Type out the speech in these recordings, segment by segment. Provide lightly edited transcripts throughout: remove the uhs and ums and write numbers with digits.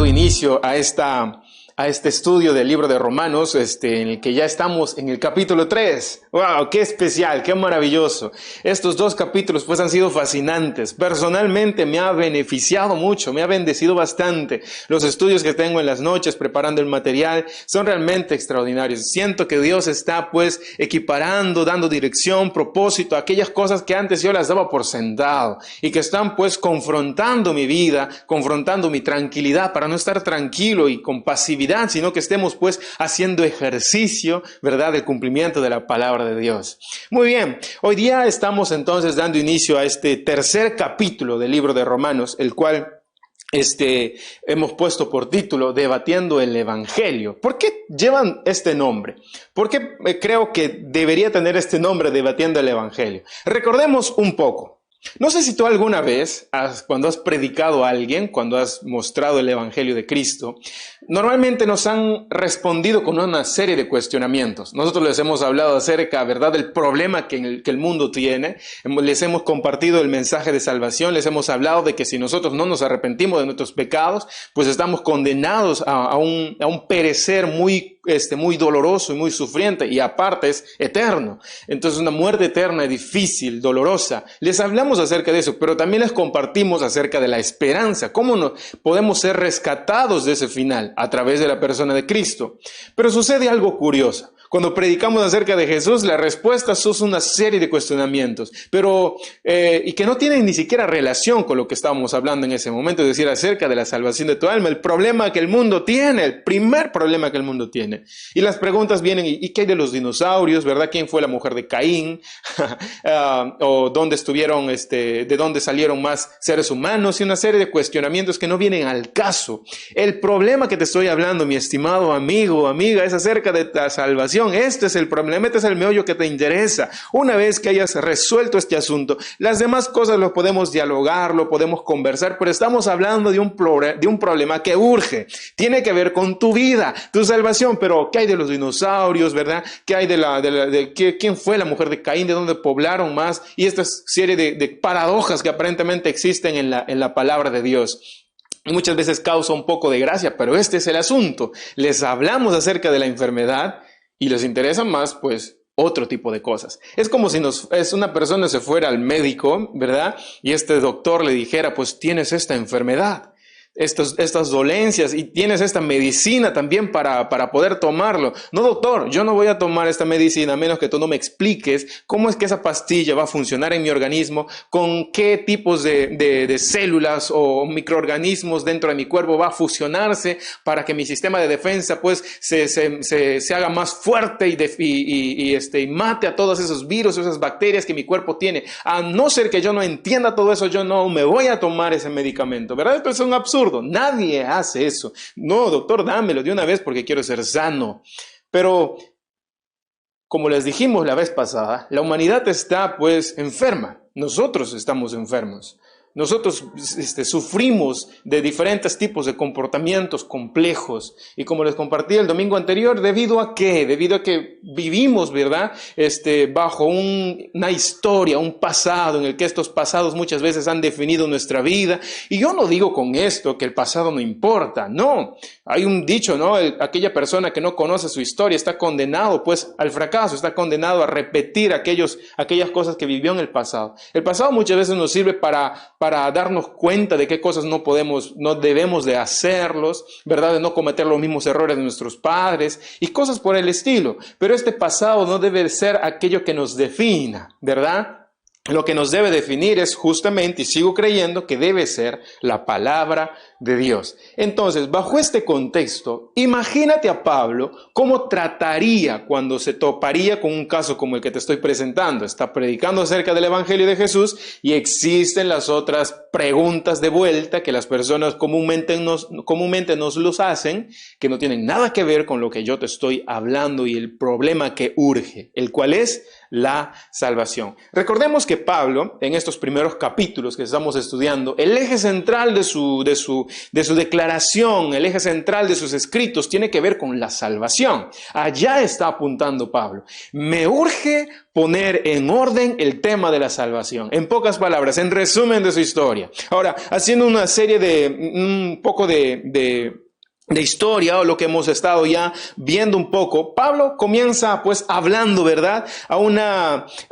dando inicio a este estudio del libro de Romanos, en el que ya estamos en el capítulo 3. ¡Wow! ¡Qué especial! ¡Qué maravilloso! Estos dos capítulos pues han sido fascinantes. Personalmente me ha beneficiado mucho, me ha bendecido bastante. Los estudios que tengo en las noches preparando el material son realmente extraordinarios. Siento que Dios está pues equiparando, dando dirección, propósito a aquellas cosas que antes yo las daba por sentado y que están pues confrontando mi vida, confrontando mi tranquilidad para no estar tranquilo y con pasividad, sino que estemos pues haciendo ejercicio, ¿verdad?, del cumplimiento de la palabra de Dios. Muy bien, hoy día estamos entonces dando inicio a este tercer capítulo del libro de Romanos, el cual hemos puesto por título Debatiendo el Evangelio. ¿Por qué llevan este nombre? ¿Por qué creo que debería tener este nombre, Debatiendo el Evangelio? Recordemos un poco. No sé si tú alguna vez, cuando has predicado a alguien, cuando has mostrado el Evangelio de Cristo, normalmente nos han respondido con una serie de cuestionamientos. Nosotros les hemos hablado acerca, ¿verdad?, del problema que el mundo tiene. Les hemos compartido el mensaje de salvación. Les hemos hablado de que si nosotros no nos arrepentimos de nuestros pecados, pues estamos condenados a un perecer muy doloroso y muy sufriente, y aparte es eterno. Entonces una muerte eterna es difícil, dolorosa. Les hablamos acerca de eso, pero también les compartimos acerca de la esperanza, cómo podemos ser rescatados de ese final a través de la persona de Cristo. Pero sucede algo curioso. Cuando predicamos acerca de Jesús, la respuesta son una serie de cuestionamientos, pero y que no tienen ni siquiera relación con lo que estábamos hablando en ese momento, es decir, acerca de la salvación de tu alma, el problema que el mundo tiene, el primer problema que el mundo tiene. Y las preguntas vienen, ¿y qué hay de los dinosaurios, verdad? ¿Quién fue la mujer de Caín? ¿O dónde estuvieron, de dónde salieron más seres humanos? Y una serie de cuestionamientos que no vienen al caso. El problema que te estoy hablando, mi estimado amigo, amiga, es acerca de la salvación. Este es el problema, este es el meollo que te interesa. Una vez que hayas resuelto este asunto, las demás cosas lo podemos dialogar, lo podemos conversar, pero estamos hablando de un problema que urge. Tiene que ver con tu vida, tu salvación. Pero ¿qué hay de los dinosaurios, verdad? ¿Qué hay quién fue la mujer de Caín? ¿De dónde poblaron más? Y esta serie de paradojas que aparentemente existen en la palabra de Dios. Muchas veces causa un poco de gracia, pero este es el asunto. Les hablamos acerca de la enfermedad y les interesa más, pues, otro tipo de cosas. Es como si una persona se fuera al médico, ¿verdad? Y este doctor le dijera, pues tienes esta enfermedad, estas dolencias, y tienes esta medicina también para poder tomarlo. No, doctor, yo no voy a tomar esta medicina a menos que tú no me expliques cómo es que esa pastilla va a funcionar en mi organismo, con qué tipos de células o microorganismos dentro de mi cuerpo va a fusionarse para que mi sistema de defensa pues se haga más fuerte y mate a todos esos virus, esas bacterias que mi cuerpo tiene. A no ser que yo no entienda todo eso, yo no me voy a tomar ese medicamento, ¿verdad? Esto es un absurdo. Nadie hace eso. No, doctor, dámelo de una vez porque quiero ser sano. Pero, como les dijimos la vez pasada, la humanidad está pues enferma. Nosotros estamos enfermos. Nosotros sufrimos de diferentes tipos de comportamientos complejos, y como les compartí el domingo anterior, ¿debido a qué? Debido a que vivimos, ¿verdad?, bajo una historia, un pasado en el que estos pasados muchas veces han definido nuestra vida. Y yo no digo con esto que el pasado no importa, no. Hay un dicho, ¿no? Aquella persona que no conoce su historia está condenado pues al fracaso, está condenado a repetir aquellas cosas que vivió en el pasado. El pasado muchas veces nos sirve para darnos cuenta de qué cosas no debemos de hacerlos, ¿verdad? De no cometer los mismos errores de nuestros padres y cosas por el estilo. Pero este pasado no debe ser aquello que nos defina, ¿verdad? Lo que nos debe definir es justamente, y sigo creyendo, que debe ser la palabra de Dios. Entonces, bajo este contexto, imagínate a Pablo cómo trataría cuando se toparía con un caso como el que te estoy presentando. Está predicando acerca del Evangelio de Jesús y existen las otras preguntas de vuelta que las personas comúnmente nos los hacen, que no tienen nada que ver con lo que yo te estoy hablando y el problema que urge, el cual es la salvación. Recordemos que Pablo, en estos primeros capítulos que estamos estudiando, el eje central de su declaración, el eje central de sus escritos tiene que ver con la salvación. Allá está apuntando Pablo. Me urge poner en orden el tema de la salvación. En pocas palabras, en resumen de su historia. Ahora, haciendo una serie un poco de historia, o lo que hemos estado ya viendo un poco, Pablo comienza pues hablando, ¿verdad?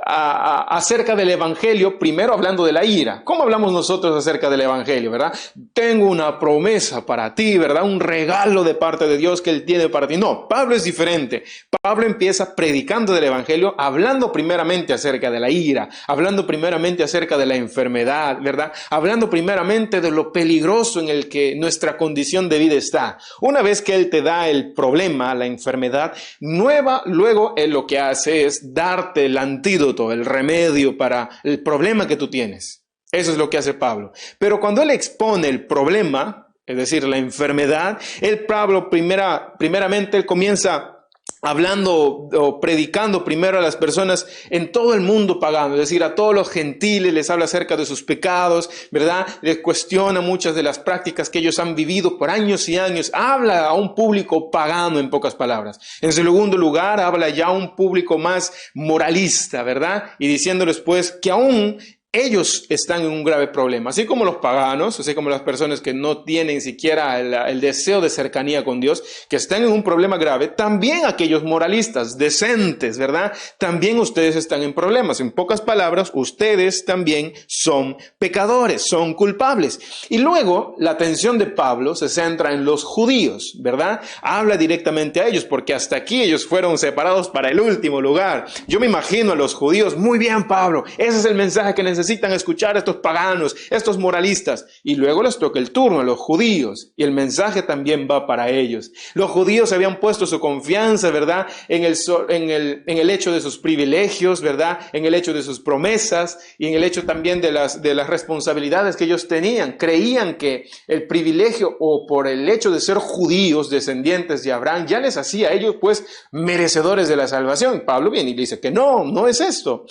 Acerca del evangelio, primero hablando de la ira. ¿Cómo hablamos nosotros acerca del evangelio, verdad? Tengo una promesa para ti, ¿verdad? Un regalo de parte de Dios que Él tiene para ti. No, Pablo es diferente. Pablo empieza predicando del evangelio, hablando primeramente acerca de la ira, hablando primeramente acerca de la enfermedad, ¿verdad? Hablando primeramente de lo peligroso en el que nuestra condición de vida está. Una vez que Él te da el problema, la enfermedad, luego Él lo que hace es darte el antídoto, el remedio para el problema que tú tienes. Eso es lo que hace Pablo. Pero cuando Él expone el problema, es decir, la enfermedad, Pablo primeramente Él comienza hablando o predicando primero a las personas en todo el mundo pagano, es decir, a todos los gentiles les habla acerca de sus pecados, ¿verdad? Les cuestiona muchas de las prácticas que ellos han vivido por años y años, habla a un público pagano en pocas palabras. En segundo lugar, habla ya a un público más moralista, ¿verdad? Y diciéndoles pues que aún ellos están en un grave problema, así como los paganos, así como las personas que no tienen siquiera el deseo de cercanía con Dios, que están en un problema grave, también aquellos moralistas decentes, ¿verdad? También ustedes están en problemas. En pocas palabras, ustedes también son pecadores, son culpables. Y luego, la atención de Pablo se centra en los judíos, ¿verdad? Habla directamente a ellos, porque hasta aquí ellos fueron separados para el último lugar. Yo me imagino a los judíos, muy bien, Pablo, ese es el mensaje que necesitan escuchar estos paganos, estos moralistas. Y luego les toca el turno a los judíos y el mensaje también va para ellos. Los judíos habían puesto su confianza, ¿verdad? En el hecho de sus privilegios, ¿verdad? En el hecho de sus promesas y en el hecho también de las responsabilidades que ellos tenían. Creían que el privilegio o por el hecho de ser judíos, descendientes de Abraham, ya les hacía a ellos pues merecedores de la salvación. Pablo viene y dice que no es esto.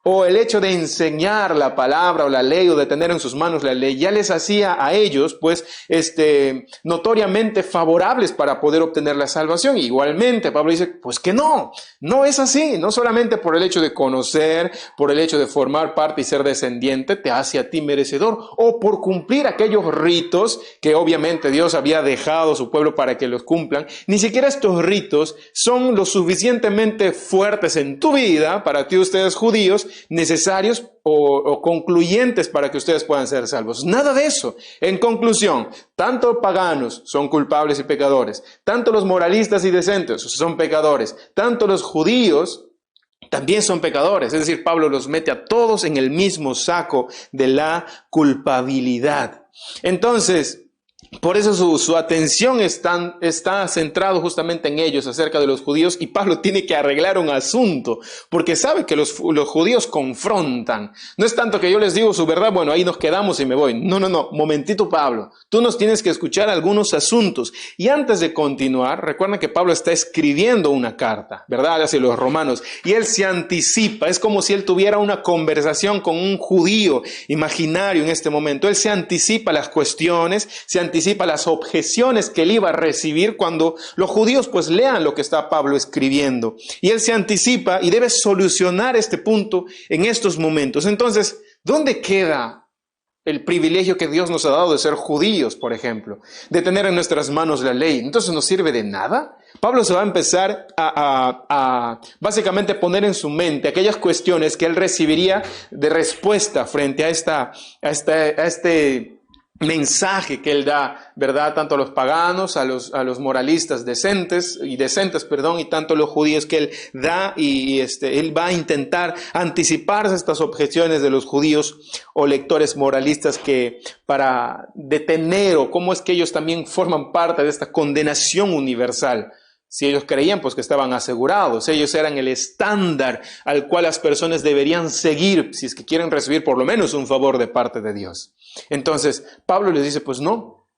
O el hecho de enseñar la palabra o la ley o de tener en sus manos la ley ya les hacía a ellos pues notoriamente favorables para poder obtener la salvación. Igualmente Pablo dice pues que no es así. No solamente por el hecho de conocer, por el hecho de formar parte y ser descendiente te hace a ti merecedor, o por cumplir aquellos ritos que obviamente Dios había dejado a su pueblo para que los cumplan. Ni siquiera estos ritos son lo suficientemente fuertes en tu vida para ti, ustedes judíos, necesarios o concluyentes para que ustedes puedan ser salvos. Nada de eso. En conclusión, tanto paganos son culpables y pecadores, tanto los moralistas y decentes son pecadores, tanto los judíos también son pecadores. Es decir, Pablo los mete a todos en el mismo saco de la culpabilidad. Entonces, por eso su atención está centrado justamente en ellos, acerca de los judíos, y Pablo tiene que arreglar un asunto, porque sabe que los judíos confrontan. No es tanto que yo les digo su verdad, bueno, ahí nos quedamos y me voy. No, momentito, Pablo, tú nos tienes que escuchar algunos asuntos. Y antes de continuar, recuerden que Pablo está escribiendo una carta, ¿verdad? Hacia los romanos, y él se anticipa, es como si él tuviera una conversación con un judío imaginario en este momento. Él se anticipa las cuestiones, se anticipa las objeciones que él iba a recibir cuando los judíos pues lean lo que está Pablo escribiendo. Y él se anticipa y debe solucionar este punto en estos momentos. Entonces, ¿dónde queda el privilegio que Dios nos ha dado de ser judíos, por ejemplo? De tener en nuestras manos la ley. ¿Entonces nos sirve de nada? Pablo se va a empezar a básicamente poner en su mente aquellas cuestiones que él recibiría de respuesta frente a este mensaje que él da, ¿verdad? Tanto a los paganos, a los moralistas decentes, y tanto a los judíos que él da, y él va a intentar anticiparse estas objeciones de los judíos o lectores moralistas que para detener, o cómo es que ellos también forman parte de esta condenación universal. Si ellos creían pues que estaban asegurados, ellos eran el estándar al cual las personas deberían seguir si es que quieren recibir por lo menos un favor de parte de Dios. Entonces Pablo les dice pues no,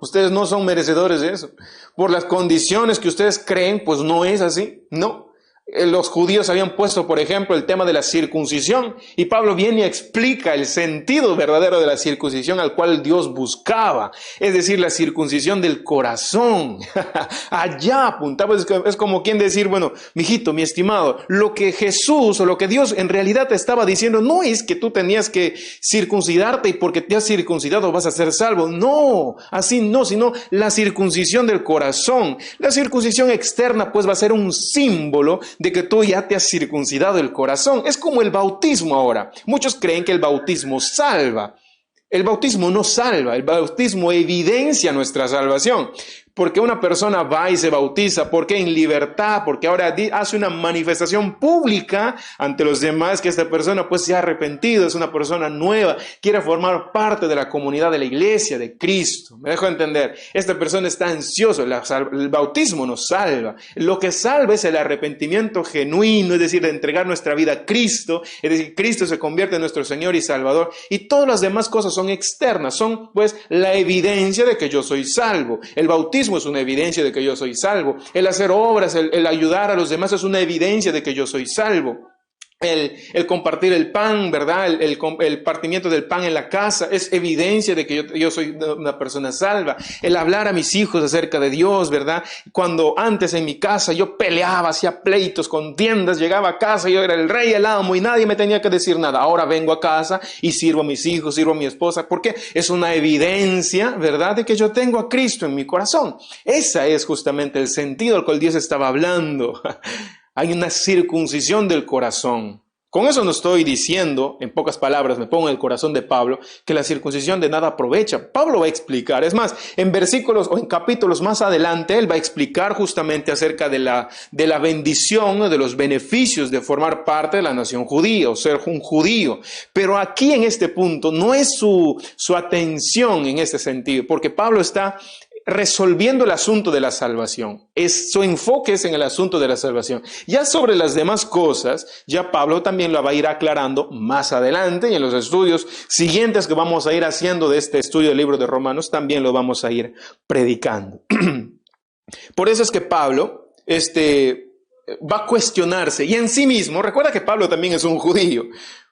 ustedes no son merecedores de eso. Por las condiciones que ustedes creen pues no es así, no. Los judíos habían puesto, por ejemplo, el tema de la circuncisión, y Pablo viene y explica el sentido verdadero de la circuncisión al cual Dios buscaba, es decir, la circuncisión del corazón. Allá apuntaba, es como quien decir, bueno, mijito, mi estimado, lo que Jesús o lo que Dios en realidad te estaba diciendo no es que tú tenías que circuncidarte y porque te has circuncidado vas a ser salvo. No, así no, sino la circuncisión del corazón. La circuncisión externa pues va a ser un símbolo de que tú ya te has circuncidado el corazón. Es como el bautismo ahora. Muchos creen que el bautismo salva. El bautismo no salva, el bautismo evidencia nuestra salvación. Porque una persona va y se bautiza, porque en libertad, porque ahora hace una manifestación pública ante los demás que esta persona pues se ha arrepentido, es una persona nueva, quiere formar parte de la comunidad de la iglesia de Cristo. ¿Me dejo entender? Esta persona está ansiosa, el bautismo nos salva. Lo que salva es el arrepentimiento genuino, es decir, de entregar nuestra vida a Cristo, es decir, Cristo se convierte en nuestro Señor y Salvador, y todas las demás cosas son externas, son pues la evidencia de que yo soy salvo. El bautismo es una evidencia de que yo soy salvo. El hacer obras, el ayudar a los demás es una evidencia de que yo soy salvo. El compartir el pan, ¿verdad? El partimiento del pan en la casa es evidencia de que yo soy una persona salva. El hablar a mis hijos acerca de Dios, ¿verdad? Cuando antes en mi casa yo peleaba, hacía pleitos, contiendas, llegaba a casa, yo era el rey, el amo y nadie me tenía que decir nada. Ahora vengo a casa y sirvo a mis hijos, sirvo a mi esposa. ¿Por qué? Es una evidencia, ¿verdad? De que yo tengo a Cristo en mi corazón. Ese es justamente el sentido al cual Dios estaba hablando. Hay una circuncisión del corazón. Con eso no estoy diciendo, en pocas palabras, me pongo en el corazón de Pablo, que la circuncisión de nada aprovecha. Pablo va a explicar, es más, en versículos o en capítulos más adelante, él va a explicar justamente acerca de la bendición, de los beneficios de formar parte de la nación judía o ser un judío. Pero aquí en este punto no es su atención en este sentido, porque Pablo está resolviendo el asunto de la salvación. Su enfoque es en el asunto de la salvación. Ya sobre las demás cosas, ya Pablo también lo va a ir aclarando más adelante y en los estudios siguientes que vamos a ir haciendo de este estudio del libro de Romanos, también lo vamos a ir predicando. Por eso es que Pablo va a cuestionarse y en sí mismo, recuerda que Pablo también es un judío.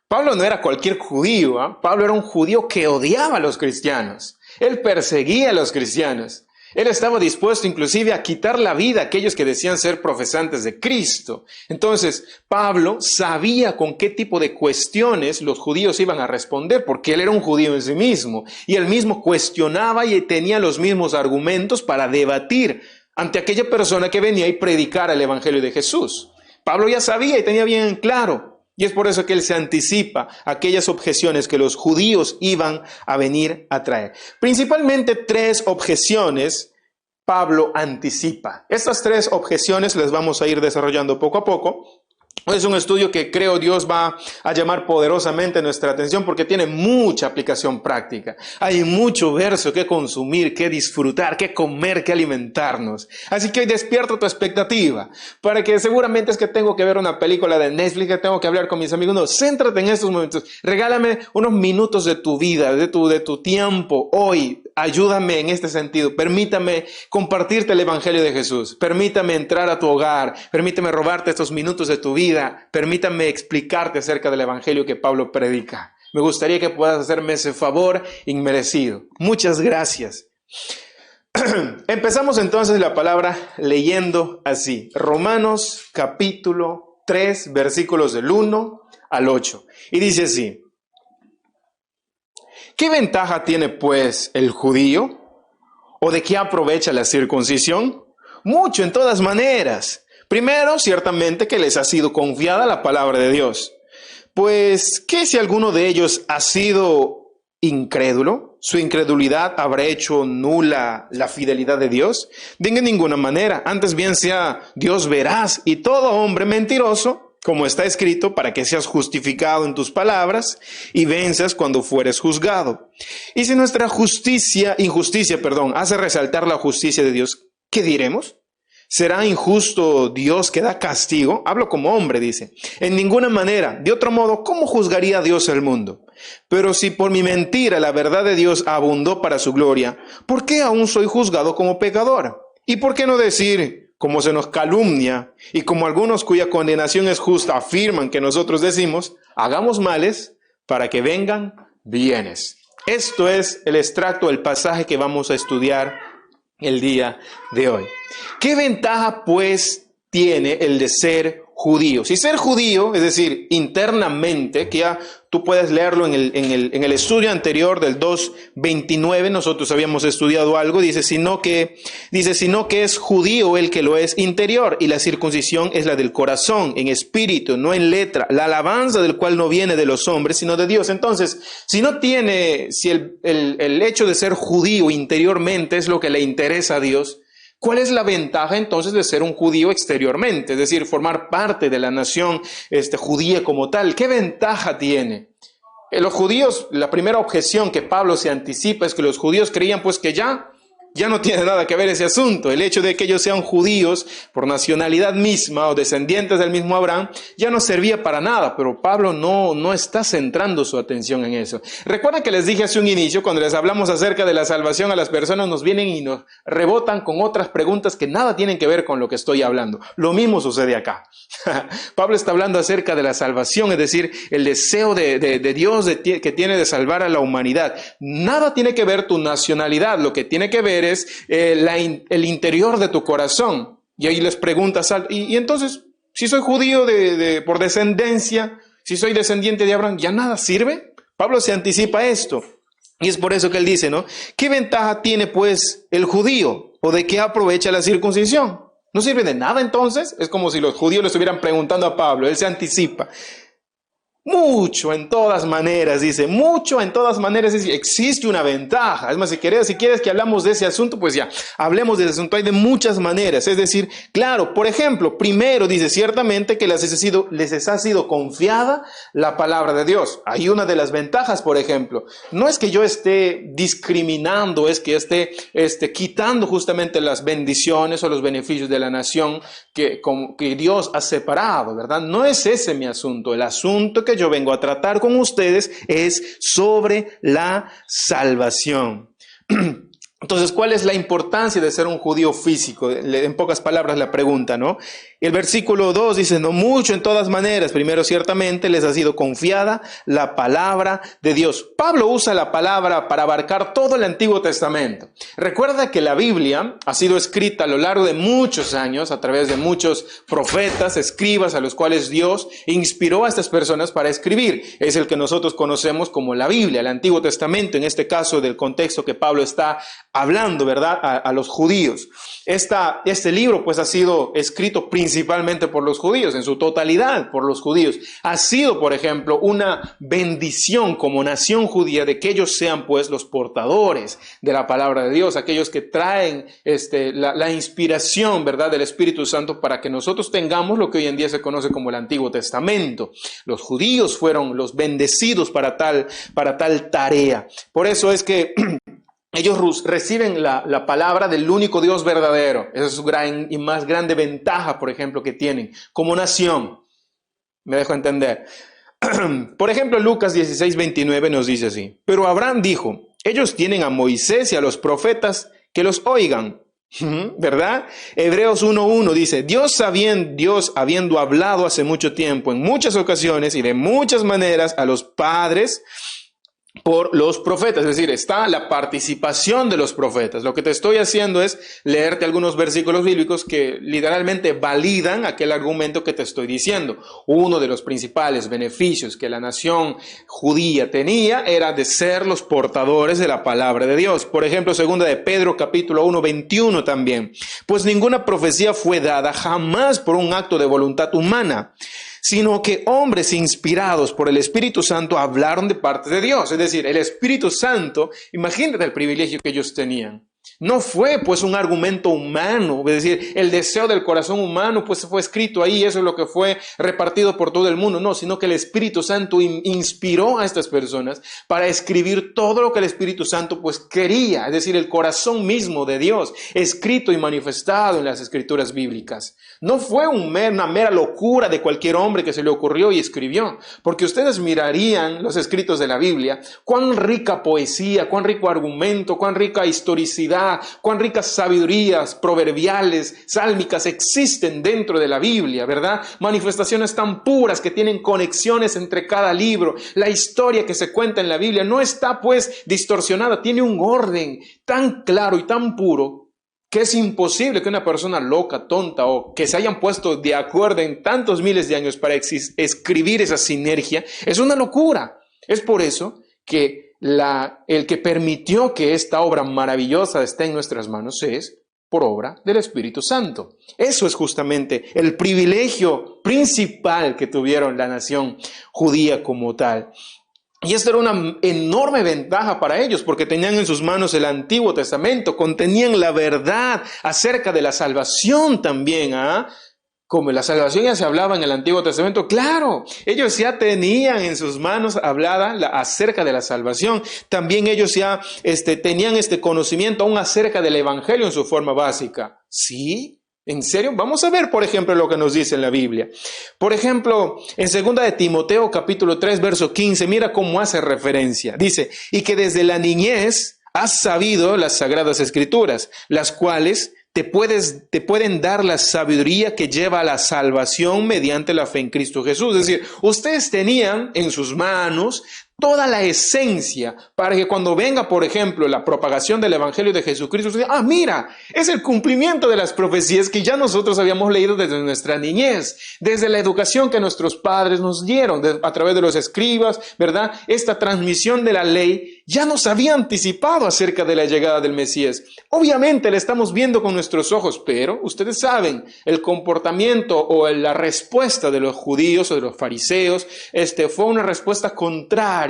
Pablo no era cualquier judío, ¿eh? Pablo era un judío que odiaba a los cristianos. Él perseguía a los cristianos. Él estaba dispuesto inclusive a quitar la vida a aquellos que decían ser profesantes de Cristo. Entonces, Pablo sabía con qué tipo de cuestiones los judíos iban a responder, porque él era un judío en sí mismo. Y él mismo cuestionaba y tenía los mismos argumentos para debatir ante aquella persona que venía y predicara el evangelio de Jesús. Pablo ya sabía y tenía bien claro. Y es por eso que él se anticipa a aquellas objeciones que los judíos iban a venir a traer. Principalmente 3 objeciones Pablo anticipa. Estas 3 objeciones las vamos a ir desarrollando poco a poco. Es un estudio que creo Dios va a llamar poderosamente nuestra atención porque tiene mucha aplicación práctica. Hay mucho verso que consumir, que disfrutar, que comer, que alimentarnos. Así que hoy despierto tu expectativa para que seguramente es que tengo que ver una película de Netflix, que tengo que hablar con mis amigos. No, céntrate en estos momentos. Regálame unos minutos de tu vida, de tu tiempo hoy. Ayúdame en este sentido. Permítame compartirte el evangelio de Jesús. Permítame entrar a tu hogar. Permíteme robarte estos minutos de tu vida. Permítame explicarte acerca del evangelio que Pablo predica. Me gustaría que puedas hacerme ese favor inmerecido. Muchas gracias. Empezamos entonces la palabra leyendo así. Romanos capítulo 3, versículos del 1 al 8. Y dice así. ¿Qué ventaja tiene pues el judío? ¿O de qué aprovecha la circuncisión? Mucho en todas maneras. Primero, ciertamente que les ha sido confiada la palabra de Dios. Pues, ¿qué si alguno de ellos ha sido incrédulo? ¿Su incredulidad habrá hecho nula la fidelidad de Dios? De ninguna manera. Antes bien sea Dios veraz y todo hombre mentiroso, como está escrito, para que seas justificado en tus palabras y venzas cuando fueres juzgado. Y si nuestra injusticia, hace resaltar la justicia de Dios, ¿qué diremos? ¿Será injusto Dios que da castigo? Hablo como hombre, dice. En ninguna manera. De otro modo, ¿cómo juzgaría Dios el mundo? Pero si por mi mentira la verdad de Dios abundó para su gloria, ¿por qué aún soy juzgado como pecador? ¿Y por qué no decir, como se nos calumnia y como algunos cuya condenación es justa afirman que nosotros decimos, hagamos males para que vengan bienes. Esto es el extracto del pasaje que vamos a estudiar el día de hoy. ¿Qué ventaja pues tiene el de ser judío? Si ser judío, es decir, internamente, que ya tú puedes leerlo en el estudio anterior del 2:29, nosotros habíamos estudiado algo, dice, sino que es judío el que lo es interior, y la circuncisión es la del corazón, en espíritu, no en letra, la alabanza del cual no viene de los hombres, sino de Dios. Entonces, si el hecho de ser judío interiormente es lo que le interesa a Dios, ¿cuál es la ventaja entonces de ser un judío exteriormente? Es decir, formar parte de la nación judía como tal. ¿Qué ventaja tiene? Los judíos, la primera objeción que Pablo se anticipa es que los judíos creían pues que ya no tiene nada que ver ese asunto. El hecho de que ellos sean judíos por nacionalidad misma o descendientes del mismo Abraham ya no servía para nada, pero Pablo no está centrando su atención en eso. Recuerda que les dije hace un inicio, cuando les hablamos acerca de la salvación, a las personas nos vienen y nos rebotan con otras preguntas que nada tienen que ver con lo que estoy hablando. Lo mismo sucede acá. Pablo está hablando acerca de la salvación, es decir, el deseo de Dios que tiene de salvar a la humanidad. Nada tiene que ver tu nacionalidad, lo que tiene que ver es el interior de tu corazón. Y ahí les preguntas, y entonces, si soy judío por descendencia, si soy descendiente de Abraham, ¿ya nada sirve? Pablo se anticipa esto. Y es por eso que él dice, ¿no? ¿Qué ventaja tiene pues el judío? ¿O de qué aprovecha la circuncisión? ¿No sirve de nada entonces? Es como si los judíos le estuvieran preguntando a Pablo. Él se anticipa. Mucho en todas maneras, dice, mucho en todas maneras existe una ventaja. Es más, si quieres que hablamos de ese asunto, pues ya, hablemos de ese asunto. Hay de muchas maneras. Es decir, claro, por ejemplo, primero dice ciertamente que les ha sido confiada la palabra de Dios. Hay una de las ventajas, por ejemplo. No es que yo esté discriminando, es que esté quitando justamente las bendiciones o los beneficios de la nación que Dios ha separado, ¿verdad? No es ese mi asunto. El asunto que yo vengo a tratar con ustedes es sobre la salvación. Entonces, ¿cuál es la importancia de ser un judío físico? En pocas palabras la pregunta, ¿no? El versículo 2 dice, no mucho en todas maneras. Primero, ciertamente les ha sido confiada la palabra de Dios. Pablo usa la palabra para abarcar todo el Antiguo Testamento. Recuerda que la Biblia ha sido escrita a lo largo de muchos años a través de muchos profetas, escribas, a los cuales Dios inspiró a estas personas para escribir. Es el que nosotros conocemos como la Biblia, el Antiguo Testamento, en este caso del contexto que Pablo está hablando, ¿verdad?, a los judíos. Este libro pues ha sido escrito principalmente por los judíos, en su totalidad por los judíos. Ha sido, por ejemplo, una bendición como nación judía de que ellos sean pues los portadores de la palabra de Dios, aquellos que traen la inspiración, ¿verdad?, del Espíritu Santo para que nosotros tengamos lo que hoy en día se conoce como el Antiguo Testamento. Los judíos fueron los bendecidos para tal tarea. Por eso es que ellos reciben la palabra del único Dios verdadero. Esa es su gran y más grande ventaja, por ejemplo, que tienen como nación. Me dejo entender. Por ejemplo, Lucas 16:29 nos dice así. Pero Abraham dijo, ellos tienen a Moisés y a los profetas que los oigan. ¿Verdad? Hebreos 1:1 dice, Dios habiendo hablado hace mucho tiempo, en muchas ocasiones y de muchas maneras a los padres por los profetas, es decir, está la participación de los profetas. Lo que te estoy haciendo es leerte algunos versículos bíblicos que literalmente validan aquel argumento que te estoy diciendo. Uno de los principales beneficios que la nación judía tenía era de ser los portadores de la palabra de Dios. Por ejemplo, segunda de Pedro capítulo 1:21 también. Pues ninguna profecía fue dada jamás por un acto de voluntad humana, sino que hombres inspirados por el Espíritu Santo hablaron de parte de Dios. Es decir, el Espíritu Santo, imagínate el privilegio que ellos tenían. No fue pues un argumento humano, es decir, el deseo del corazón humano pues fue escrito ahí, eso es lo que fue repartido por todo el mundo. No, sino que el Espíritu Santo inspiró a estas personas para escribir todo lo que el Espíritu Santo pues quería, es decir, el corazón mismo de Dios, escrito y manifestado en las Escrituras bíblicas. No fue una mera locura de cualquier hombre que se le ocurrió y escribió, porque ustedes mirarían los escritos de la Biblia, cuán rica poesía, cuán rico argumento, cuán rica historicidad profundidad, cuán ricas sabidurías proverbiales, sálmicas existen dentro de la Biblia, ¿verdad? Manifestaciones tan puras que tienen conexiones entre cada libro. La historia que se cuenta en la Biblia no está pues distorsionada, tiene un orden tan claro y tan puro que es imposible que una persona loca, tonta o que se hayan puesto de acuerdo en tantos miles de años para escribir esa sinergia. Es una locura. Es por eso que el que permitió que esta obra maravillosa esté en nuestras manos es por obra del Espíritu Santo. Eso es justamente el privilegio principal que tuvieron la nación judía como tal. Y esto era una enorme ventaja para ellos porque tenían en sus manos el Antiguo Testamento, contenían la verdad acerca de la salvación también, Como la salvación ya se hablaba en el Antiguo Testamento, claro, ellos ya tenían en sus manos hablada acerca de la salvación. También ellos ya tenían este conocimiento aún acerca del Evangelio en su forma básica. ¿Sí? ¿En serio? Vamos a ver, por ejemplo, lo que nos dice en la Biblia. Por ejemplo, en 2 de Timoteo, capítulo 3, verso 15, mira cómo hace referencia. Dice, y que desde la niñez has sabido las Sagradas Escrituras, las cuales te pueden dar la sabiduría que lleva a la salvación mediante la fe en Cristo Jesús. Es decir, ustedes tenían en sus manos toda la esencia para que cuando venga, por ejemplo, la propagación del Evangelio de Jesucristo, mira, es el cumplimiento de las profecías que ya nosotros habíamos leído desde nuestra niñez, desde la educación que nuestros padres nos dieron, a través de los escribas, ¿verdad? Esta transmisión de la ley ya nos había anticipado acerca de la llegada del Mesías. Obviamente la estamos viendo con nuestros ojos, pero ustedes saben, el comportamiento o la respuesta de los judíos o de los fariseos, fue una respuesta contraria.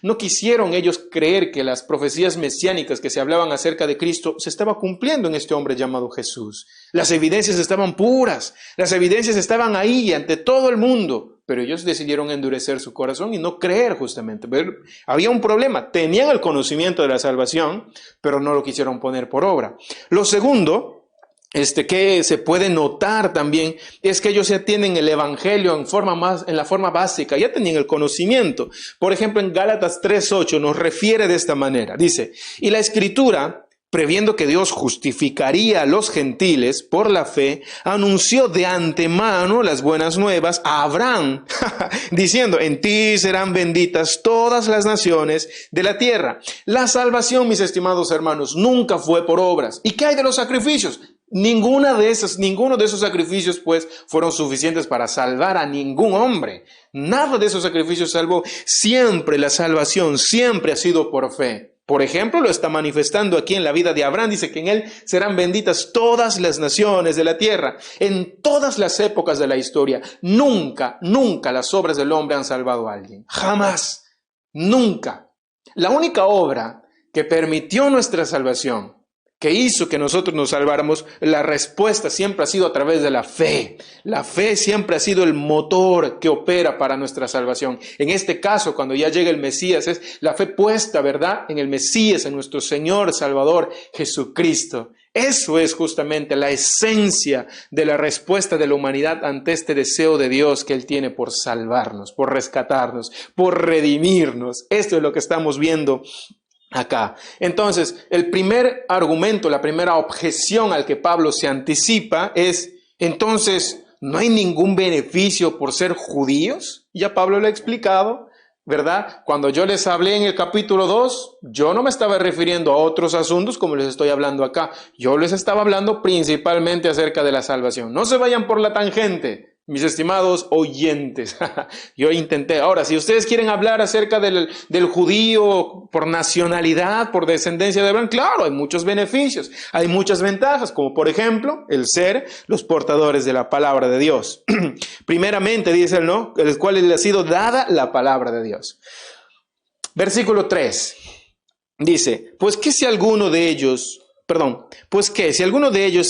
No quisieron ellos creer que las profecías mesiánicas que se hablaban acerca de Cristo se estaba cumpliendo en este hombre llamado Jesús. Las evidencias estaban puras, las evidencias estaban ahí ante todo el mundo, pero ellos decidieron endurecer su corazón y no creer justamente. Pero había un problema, tenían el conocimiento de la salvación, pero no lo quisieron poner por obra. Lo segundo, que se puede notar también es que ellos ya tienen el Evangelio en la forma básica, ya tenían el conocimiento. Por ejemplo, en Gálatas 3:8 nos refiere de esta manera. Dice, y la Escritura, previendo que Dios justificaría a los gentiles por la fe, anunció de antemano las buenas nuevas a Abraham, diciendo, en ti serán benditas todas las naciones de la tierra. La salvación, mis estimados hermanos, nunca fue por obras. ¿Y qué hay de los sacrificios? Ninguno de esos sacrificios, pues, fueron suficientes para salvar a ningún hombre. Nada de esos sacrificios salvó. Siempre la salvación, siempre ha sido por fe. Por ejemplo, lo está manifestando aquí en la vida de Abraham. Dice que en él serán benditas todas las naciones de la tierra. En todas las épocas de la historia, nunca las obras del hombre han salvado a alguien. Jamás. Nunca. La única obra que permitió nuestra salvación, que hizo que nosotros nos salváramos, la respuesta siempre ha sido a través de la fe. La fe siempre ha sido el motor que opera para nuestra salvación. En este caso, cuando ya llega el Mesías, es la fe puesta, ¿verdad?, en el Mesías, en nuestro Señor Salvador Jesucristo. Eso es justamente la esencia de la respuesta de la humanidad ante este deseo de Dios que Él tiene por salvarnos, por rescatarnos, por redimirnos. Esto es lo que estamos viendo acá. Entonces, el primer argumento, la primera objeción al que Pablo se anticipa es, entonces, ¿no hay ningún beneficio por ser judíos? Ya Pablo lo ha explicado, ¿verdad? Cuando yo les hablé en el capítulo 2, yo no me estaba refiriendo a otros asuntos como les estoy hablando acá. Yo les estaba hablando principalmente acerca de la salvación. No se vayan por la tangente, mis estimados oyentes. Yo intenté. Ahora, si ustedes quieren hablar acerca del judío por nacionalidad, por descendencia de Abraham, claro, hay muchos beneficios, hay muchas ventajas, como por ejemplo, el ser los portadores de la palabra de Dios. Primeramente, dice él, ¿no?, el cual le ha sido dada la palabra de Dios. Versículo 3 dice, pues que si alguno de ellos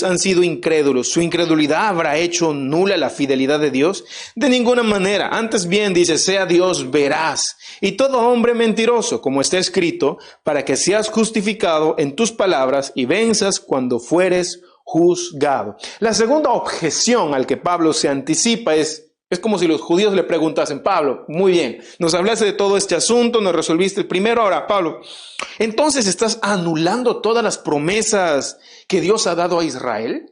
han sido incrédulos, ¿su incredulidad habrá hecho nula la fidelidad de Dios? De ninguna manera. Antes bien, dice, sea Dios veraz y todo hombre mentiroso, como está escrito, para que seas justificado en tus palabras y venzas cuando fueres juzgado. La segunda objeción al que Pablo se anticipa es, Es como si los judíos le preguntasen, Pablo, muy bien, nos hablaste de todo este asunto, nos resolviste el primero, ahora Pablo, entonces estás anulando todas las promesas que Dios ha dado a Israel.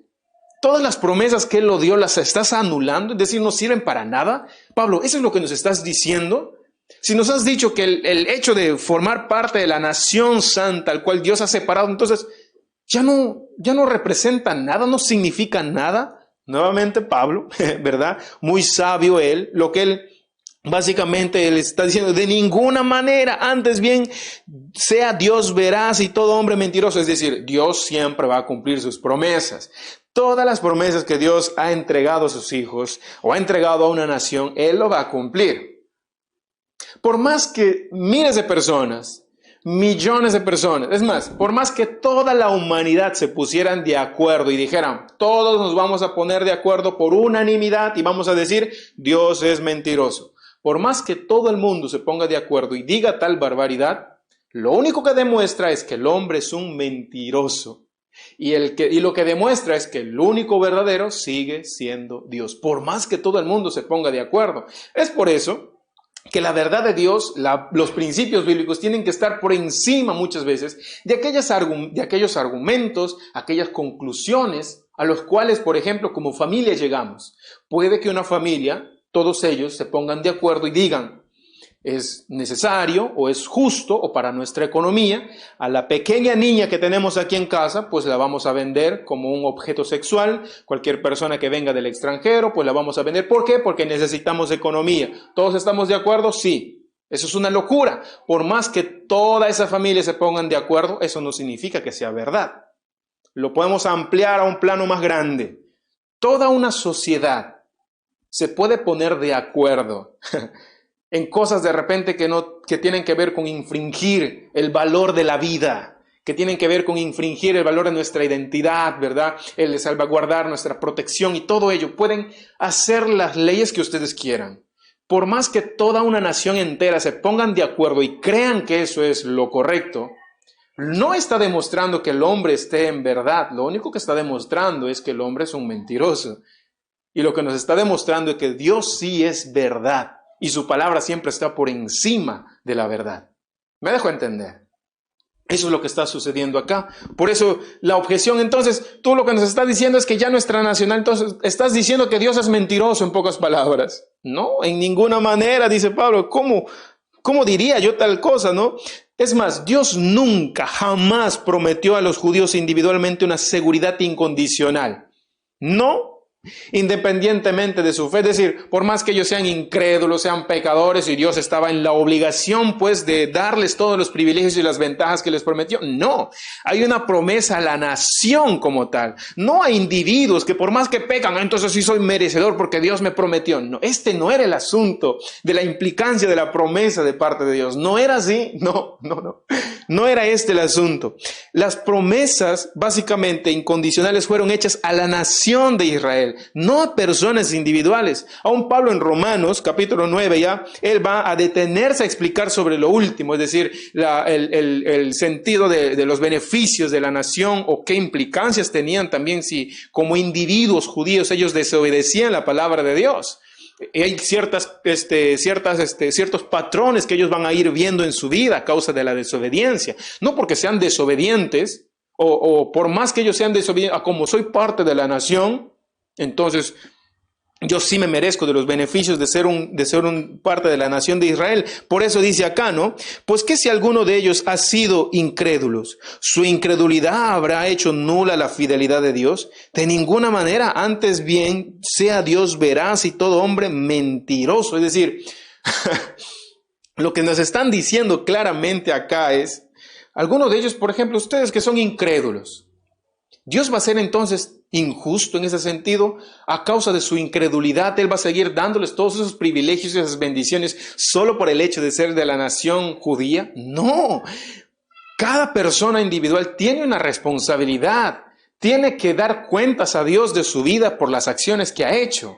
Todas las promesas que Él lo dio las estás anulando, es decir, no sirven para nada. Pablo, ¿eso es lo que nos estás diciendo? Si nos has dicho que el hecho de formar parte de la nación santa, al cual Dios ha separado, entonces ya no representa nada, no significa nada. Nuevamente Pablo, ¿verdad? Muy sabio él, lo que él básicamente él está diciendo, de ninguna manera, antes bien, sea Dios veraz y todo hombre mentiroso. Es decir, Dios siempre va a cumplir sus promesas. Todas las promesas que Dios ha entregado a sus hijos o ha entregado a una nación, Él lo va a cumplir. Por más que miles de personas, millones de personas, es más, por más que toda la humanidad se pusieran de acuerdo y dijeran, todos nos vamos a poner de acuerdo por unanimidad y vamos a decir, Dios es mentiroso. Por más que todo el mundo se ponga de acuerdo y diga tal barbaridad, lo único que demuestra es que el hombre es un mentiroso. Y lo que demuestra es que el único verdadero sigue siendo Dios, por más que todo el mundo se ponga de acuerdo. Es por eso que la verdad de Dios, los principios bíblicos tienen que estar por encima muchas veces de aquellos argumentos, aquellas conclusiones a los cuales, por ejemplo, como familia llegamos. Puede que una familia, todos ellos se pongan de acuerdo y digan, es necesario o es justo o para nuestra economía, a la pequeña niña que tenemos aquí en casa, pues la vamos a vender como un objeto sexual. Cualquier persona que venga del extranjero, pues la vamos a vender. ¿Por qué? Porque necesitamos economía. ¿Todos estamos de acuerdo? Sí. Eso es una locura. Por más que toda esa familia se pongan de acuerdo, eso no significa que sea verdad. Lo podemos ampliar a un plano más grande. Toda una sociedad se puede poner de acuerdo en cosas de repente que tienen que ver con infringir el valor de la vida, que tienen que ver con infringir el valor de nuestra identidad, ¿verdad? El de salvaguardar nuestra protección y todo ello. Pueden hacer las leyes que ustedes quieran. Por más que toda una nación entera se pongan de acuerdo y crean que eso es lo correcto, no está demostrando que el hombre esté en verdad. Lo único que está demostrando es que el hombre es un mentiroso. Y lo que nos está demostrando es que Dios sí es verdad. Y su palabra siempre está por encima de la verdad. ¿Me dejo entender? Eso es lo que está sucediendo acá. Por eso la objeción, entonces, tú lo que nos estás diciendo es que ya nuestra nacional, entonces estás diciendo que Dios es mentiroso en pocas palabras. No, en ninguna manera, dice Pablo. ¿Cómo diría yo tal cosa, no? Es más, Dios nunca, jamás prometió a los judíos individualmente una seguridad incondicional. No. Independientemente de su fe, es decir, por más que ellos sean incrédulos, sean pecadores y Dios estaba en la obligación pues de darles todos los privilegios y las ventajas que les prometió, no, hay una promesa a la nación como tal, no a individuos que por más que pecan, entonces sí soy merecedor porque Dios me prometió. No, este no era el asunto de la implicancia de la promesa de parte de Dios, no era así, no era este el asunto. Las promesas básicamente incondicionales fueron hechas a la nación de Israel, no a personas individuales. Aún Pablo en Romanos, capítulo 9 ya, él va a detenerse a explicar sobre lo último, es decir, el sentido de los beneficios de la nación o qué implicancias tenían también si como individuos judíos ellos desobedecían la palabra de Dios. Hay ciertos patrones que ellos van a ir viendo en su vida a causa de la desobediencia. No porque sean desobedientes o por más que ellos sean desobedientes, como soy parte de la nación, entonces yo sí me merezco de los beneficios de ser un parte de la nación de Israel. Por eso dice acá, ¿no? Pues que si alguno de ellos ha sido incrédulos, ¿su incredulidad habrá hecho nula la fidelidad de Dios? De ninguna manera, antes bien sea Dios veraz y todo hombre mentiroso. Es decir, lo que nos están diciendo claramente acá es, algunos de ellos, por ejemplo, ustedes que son incrédulos, Dios va a ser entonces injusto en ese sentido a causa de su incredulidad. Él va a seguir dándoles todos esos privilegios y esas bendiciones solo por el hecho de ser de la nación judía. No, cada persona individual tiene una responsabilidad, tiene que dar cuentas a Dios de su vida por las acciones que ha hecho.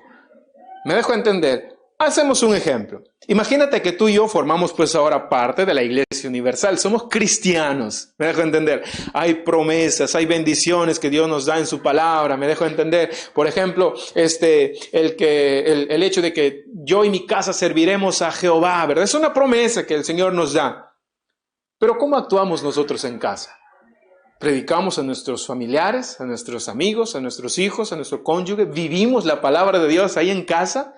¿Me dejo entender? Hacemos un ejemplo. Imagínate que tú y yo formamos pues ahora parte de la Iglesia Universal. Somos cristianos. Me dejo entender. Hay promesas, hay bendiciones que Dios nos da en su palabra. Me dejo entender. Por ejemplo, el hecho de que yo y mi casa serviremos a Jehová, ¿verdad? Es una promesa que el Señor nos da. Pero ¿cómo actuamos nosotros en casa? ¿Predicamos a nuestros familiares, a nuestros amigos, a nuestros hijos, a nuestro cónyuge? ¿Vivimos la palabra de Dios ahí en casa?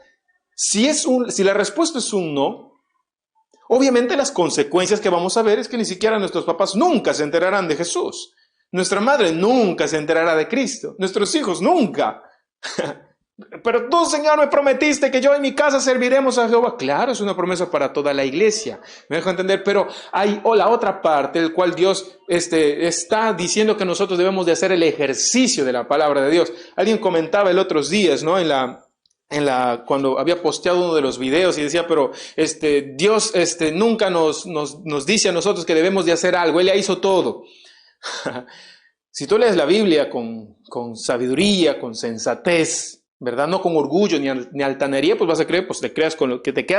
Si la respuesta es un no, obviamente las consecuencias que vamos a ver es que ni siquiera nuestros papás nunca se enterarán de Jesús. Nuestra madre nunca se enterará de Cristo. Nuestros hijos nunca. Pero tú, Señor, me prometiste que yo en mi casa serviremos a Jehová. Claro, es una promesa para toda la iglesia. Me dejo entender, pero hay la otra parte, el cual Dios está diciendo que nosotros debemos de hacer el ejercicio de la palabra de Dios. Alguien comentaba el otros días, ¿no? Cuando había posteado uno de los videos y decía, pero Dios nunca nos dice a nosotros que debemos de hacer algo. Él ya hizo todo. Si tú lees la Biblia con sabiduría, con sensatez, ¿verdad? No con orgullo ni altanería, pues vas a creer, pues te quedas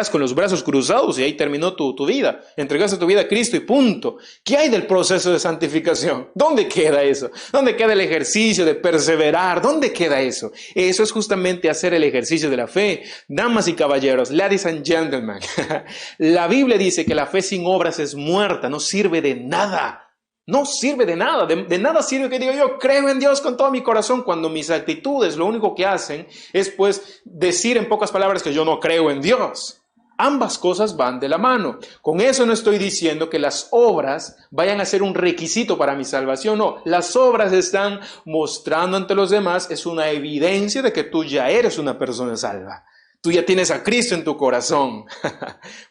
con los brazos cruzados y ahí terminó tu vida. Entregaste tu vida a Cristo y punto. ¿Qué hay del proceso de santificación? ¿Dónde queda eso? ¿Dónde queda el ejercicio de perseverar? ¿Dónde queda eso? Eso es justamente hacer el ejercicio de la fe. Damas y caballeros, ladies and gentlemen, la Biblia dice que la fe sin obras es muerta, no sirve de nada. No sirve de nada, de nada sirve que diga yo creo en Dios con todo mi corazón cuando mis actitudes lo único que hacen es pues decir en pocas palabras que yo no creo en Dios. Ambas cosas van de la mano. Con eso no estoy diciendo que las obras vayan a ser un requisito para mi salvación, no. Las obras están mostrando ante los demás, es una evidencia de que tú ya eres una persona salva. Tú ya tienes a Cristo en tu corazón.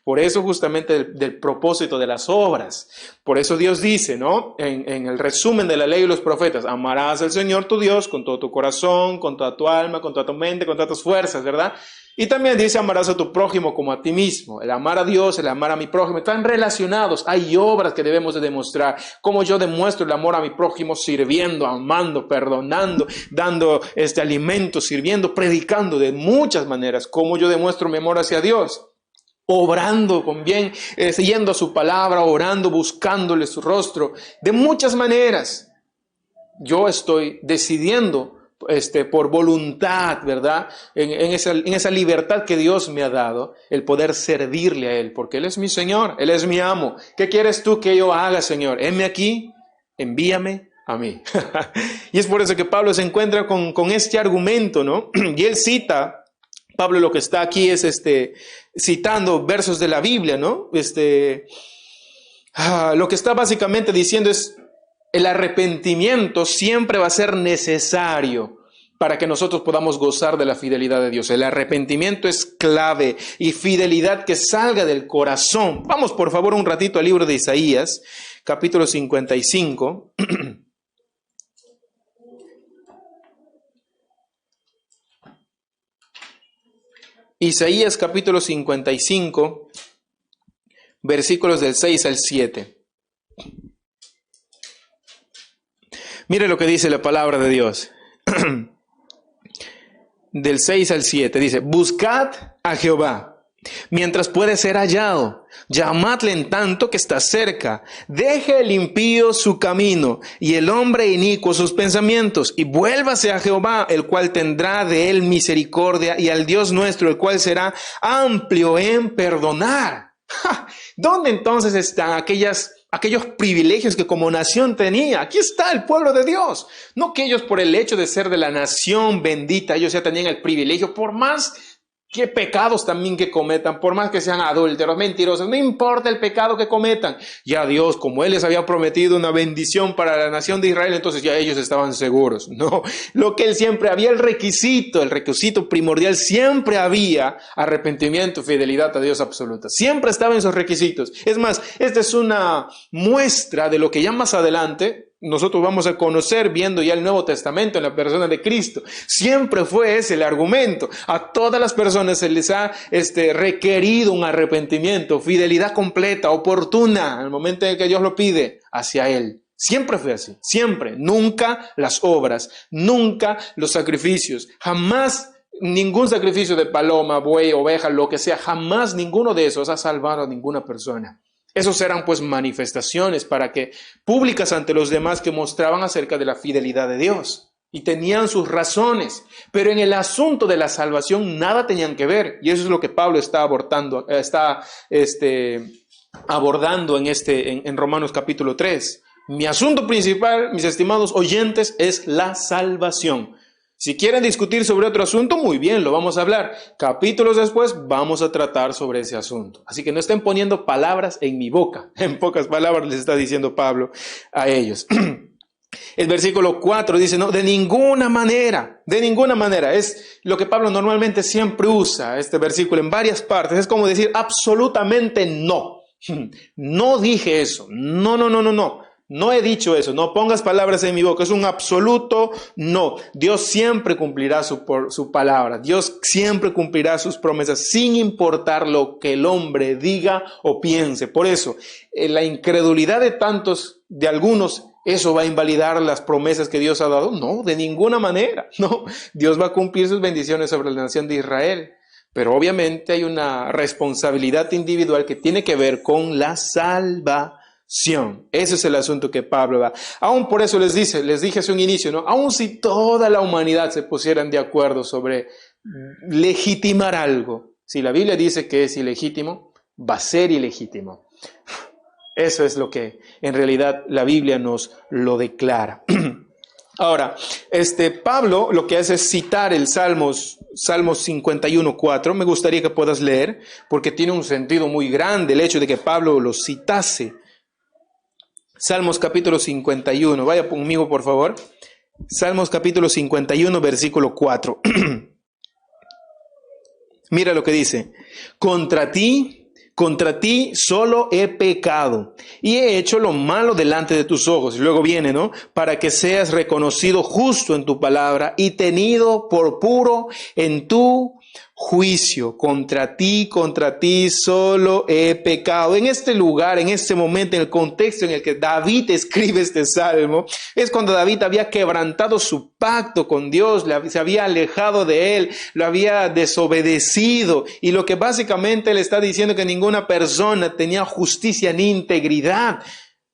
Por eso justamente del propósito de las obras. Por eso Dios dice, ¿no? En el resumen de la ley y los profetas, amarás al Señor tu Dios con todo tu corazón, con toda tu alma, con toda tu mente, con todas tus fuerzas, ¿verdad? Y también dice, amarás a tu prójimo como a ti mismo. El amar a Dios, el amar a mi prójimo, están relacionados. Hay obras que debemos de demostrar. Cómo yo demuestro el amor a mi prójimo sirviendo, amando, perdonando, dando alimento, sirviendo, predicando de muchas maneras. Cómo yo demuestro mi amor hacia Dios. Obrando con bien, siguiendo a su palabra, orando, buscándole su rostro. De muchas maneras. Yo estoy decidiendo por voluntad, ¿verdad? En esa libertad que Dios me ha dado, el poder servirle a Él, porque Él es mi Señor, Él es mi amo. ¿Qué quieres tú que yo haga, Señor? Heme aquí, envíame a mí. Y es por eso que Pablo se encuentra con este argumento, ¿no? Y él cita, Pablo lo que está aquí es citando versos de la Biblia, ¿no? Lo que está básicamente diciendo es, el arrepentimiento siempre va a ser necesario para que nosotros podamos gozar de la fidelidad de Dios. El arrepentimiento es clave y fidelidad que salga del corazón. Vamos por favor un ratito al libro de Isaías, capítulo 55. Isaías capítulo 55, versículos del 6 al 7. Mire lo que dice la palabra de Dios. Del 6 al 7 dice, buscad a Jehová mientras puede ser hallado, llamadle en tanto que está cerca, deje el impío su camino y el hombre inicuo sus pensamientos y vuélvase a Jehová, el cual tendrá de él misericordia, y al Dios nuestro, el cual será amplio en perdonar. ¿Dónde entonces están aquellos privilegios que como nación tenía? Aquí está el pueblo de Dios. No que ellos por el hecho de ser de la nación bendita, ellos ya tenían el privilegio, por más que pecados también que cometan, por más que sean adúlteros, mentirosos, no importa el pecado que cometan. Ya Dios, como Él les había prometido una bendición para la nación de Israel, entonces ya ellos estaban seguros. No, lo que Él siempre había, el requisito primordial, siempre había arrepentimiento, fidelidad a Dios absoluta. Siempre estaba en esos requisitos. Es más, esta es una muestra de lo que ya más adelante nosotros vamos a conocer viendo ya el Nuevo Testamento en la persona de Cristo. Siempre fue ese el argumento. A todas las personas se les ha requerido un arrepentimiento, fidelidad completa, oportuna, al momento en que Dios lo pide hacia Él. Siempre fue así, siempre. Nunca las obras, nunca los sacrificios. Jamás ningún sacrificio de paloma, buey, oveja, lo que sea, jamás ninguno de esos ha salvado a ninguna persona. Esos eran pues manifestaciones públicas ante los demás que mostraban acerca de la fidelidad de Dios. Y tenían sus razones, pero en el asunto de la salvación nada tenían que ver. Y eso es lo que Pablo está abordando en Romanos capítulo 3. Mi asunto principal, mis estimados oyentes, es la salvación. Si quieren discutir sobre otro asunto, muy bien, lo vamos a hablar. Capítulos después vamos a tratar sobre ese asunto. Así que no estén poniendo palabras en mi boca. En pocas palabras les está diciendo Pablo a ellos. El versículo 4 dice, no, de ninguna manera. Es lo que Pablo normalmente siempre usa, este versículo en varias partes. Es como decir absolutamente no. No dije eso. No. No he dicho eso. No pongas palabras en mi boca. Es un absoluto no. Dios siempre cumplirá su palabra. Dios siempre cumplirá sus promesas sin importar lo que el hombre diga o piense. Por eso, la incredulidad de algunos, ¿eso va a invalidar las promesas que Dios ha dado? No, de ninguna manera. No, Dios va a cumplir sus bendiciones sobre la nación de Israel. Pero obviamente hay una responsabilidad individual que tiene que ver con la salvación. Ese es el asunto que Pablo da. Aún por eso les dije hace un inicio, ¿no? Aún si toda la humanidad se pusieran de acuerdo sobre legitimar algo, si la Biblia dice que es ilegítimo, va a ser ilegítimo. Eso es lo que en realidad la Biblia nos lo declara. Ahora, Pablo lo que hace es citar el Salmos 51:4. Me gustaría que puedas leer, porque tiene un sentido muy grande el hecho de que Pablo lo citase. Salmos capítulo 51. Vaya conmigo, por favor. Salmos capítulo 51, versículo 4. Mira lo que dice. Contra ti solo he pecado y he hecho lo malo delante de tus ojos. Y luego viene, ¿no? Para que seas reconocido justo en tu palabra y tenido por puro en tu juicio. Contra ti solo he pecado. En este lugar, en este momento, en el contexto en el que David escribe este salmo, es cuando David había quebrantado su pacto con Dios, se había alejado de él, lo había desobedecido, y lo que básicamente le está diciendo que ninguna persona tenía justicia ni integridad.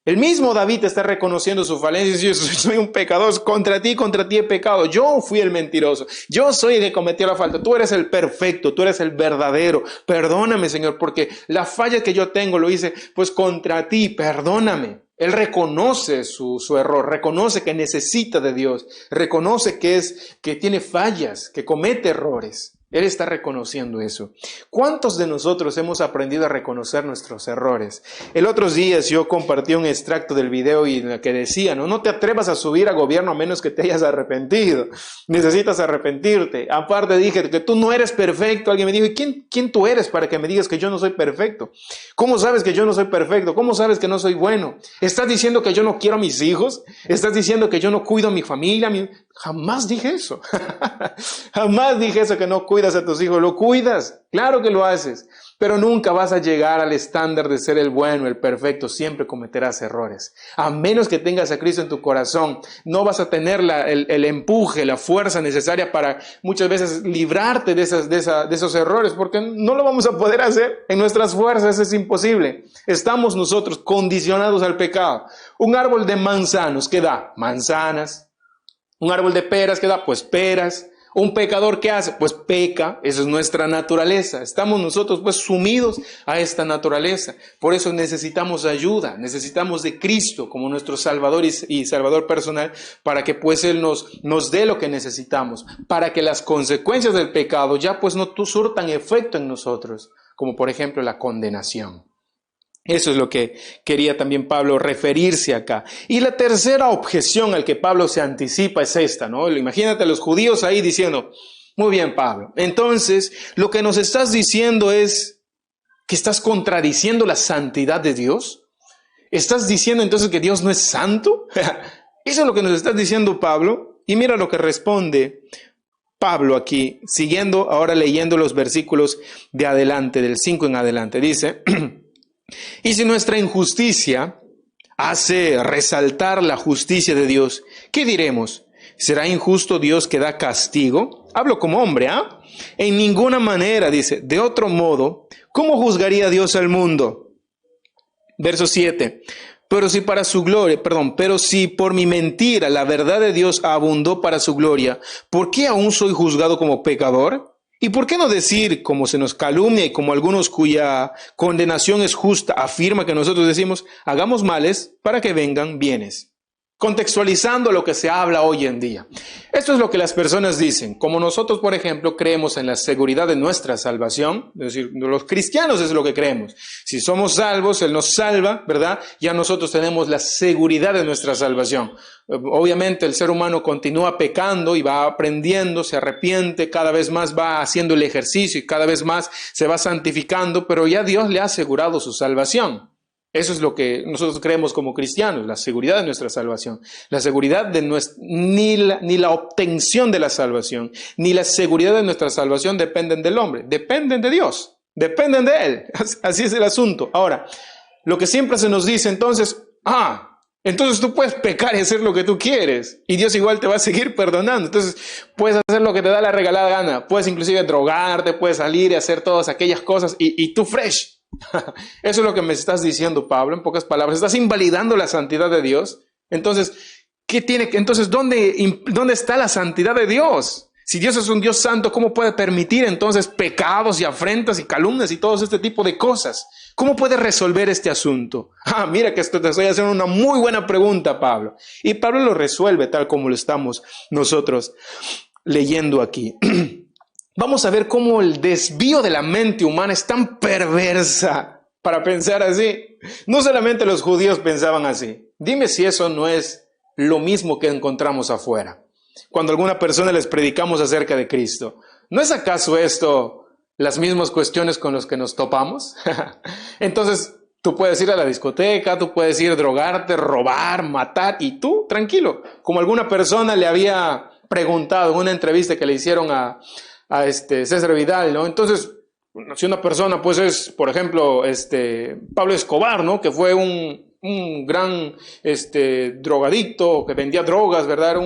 El mismo David está reconociendo su falencia y dice, yo soy un pecador, contra ti he pecado, yo fui el mentiroso, yo soy el que cometió la falta, tú eres el perfecto, tú eres el verdadero, perdóname, Señor, porque la falla que yo tengo lo hice pues contra ti, perdóname. Él reconoce su error, reconoce que necesita de Dios, reconoce que tiene fallas, que comete errores. Él está reconociendo eso. ¿Cuántos de nosotros hemos aprendido a reconocer nuestros errores? El otros días yo compartí un extracto del video y en el que decía, no te atrevas a subir a gobierno a menos que te hayas arrepentido. Necesitas arrepentirte. Aparte dije que tú no eres perfecto. Alguien me dijo, ¿y quién tú eres para que me digas que yo no soy perfecto? ¿Cómo sabes que yo no soy perfecto? ¿Cómo sabes que no soy bueno? ¿Estás diciendo que yo no quiero a mis hijos? ¿Estás diciendo que yo no cuido a mi familia? Jamás dije eso. Jamás dije eso, que no cuidas a tus hijos. Lo cuidas, claro que lo haces, pero nunca vas a llegar al estándar de ser el bueno, el perfecto. Siempre cometerás errores. A menos que tengas a Cristo en tu corazón, no vas a tener el empuje, la fuerza necesaria para muchas veces librarte de esos errores, porque no lo vamos a poder hacer. En nuestras fuerzas es imposible. Estamos nosotros condicionados al pecado. Un árbol de manzanos, ¿qué da? Manzanas. Un árbol de peras, ¿qué da? Pues peras. Un pecador, ¿qué hace? Pues peca. Esa es nuestra naturaleza. Estamos nosotros pues sumidos a esta naturaleza. Por eso necesitamos ayuda. Necesitamos de Cristo como nuestro Salvador y Salvador personal, para que pues Él nos dé lo que necesitamos. Para que las consecuencias del pecado ya pues no surtan efecto en nosotros. Como por ejemplo la condenación. Eso es lo que quería también Pablo referirse acá. Y la tercera objeción al que Pablo se anticipa es esta, ¿no? Imagínate a los judíos ahí diciendo, muy bien, Pablo, entonces lo que nos estás diciendo es que estás contradiciendo la santidad de Dios. ¿Estás diciendo entonces que Dios no es santo? Eso es lo que nos estás diciendo, Pablo. Y mira lo que responde Pablo aquí, siguiendo ahora leyendo los versículos de adelante, del 5 en adelante. Dice... Y si nuestra injusticia hace resaltar la justicia de Dios, ¿qué diremos? ¿Será injusto Dios que da castigo? hablo como hombre, ¿ah? En ninguna manera, dice, de otro modo, ¿cómo juzgaría Dios al mundo? Verso 7. Pero si por mi mentira la verdad de Dios abundó para su gloria, ¿por qué aún soy juzgado como pecador? ¿Y por qué no decir, como se nos calumnia y como algunos cuya condenación es justa afirma que nosotros decimos, hagamos males para que vengan bienes? Contextualizando lo que se habla hoy en día. Esto es lo que las personas dicen. Como nosotros, por ejemplo, creemos en la seguridad de nuestra salvación, es decir, los cristianos es lo que creemos. Si somos salvos, Él nos salva, ¿verdad? Ya nosotros tenemos la seguridad de nuestra salvación. Obviamente el ser humano continúa pecando y va aprendiendo, se arrepiente, cada vez más va haciendo el ejercicio y cada vez más se va santificando, pero ya Dios le ha asegurado su salvación. Eso es lo que nosotros creemos como cristianos, la seguridad de nuestra salvación. La seguridad de ni la obtención de la salvación, ni la seguridad de nuestra salvación dependen del hombre, dependen de Dios, dependen de Él. Así es el asunto. Ahora, lo que siempre se nos dice entonces, entonces tú puedes pecar y hacer lo que tú quieres y Dios igual te va a seguir perdonando. Entonces puedes hacer lo que te da la regalada gana, puedes inclusive drogarte, puedes salir y hacer todas aquellas cosas y tú fresh. Eso es lo que me estás diciendo, Pablo, en pocas palabras. Estás invalidando la santidad de Dios. Entonces, ¿dónde está la santidad de Dios? Si Dios es un Dios santo, ¿cómo puede permitir entonces pecados y afrentas y calumnias y todo este tipo de cosas? ¿Cómo puede resolver este asunto? Mira que esto te estoy haciendo una muy buena pregunta, Pablo. Y Pablo lo resuelve tal como lo estamos nosotros leyendo aquí. Vamos a ver cómo el desvío de la mente humana es tan perversa para pensar así. No solamente los judíos pensaban así. Dime si eso no es lo mismo que encontramos afuera. Cuando a alguna persona les predicamos acerca de Cristo, ¿no es acaso esto las mismas cuestiones con las que nos topamos? Entonces, tú puedes ir a la discoteca, tú puedes ir a drogarte, robar, matar, y tú, tranquilo. Como alguna persona le había preguntado en una entrevista que le hicieron a César Vidal, ¿no? Entonces, si una persona, pues es, por ejemplo, Pablo Escobar, ¿no? Que fue un gran drogadicto, que vendía drogas, ¿verdad?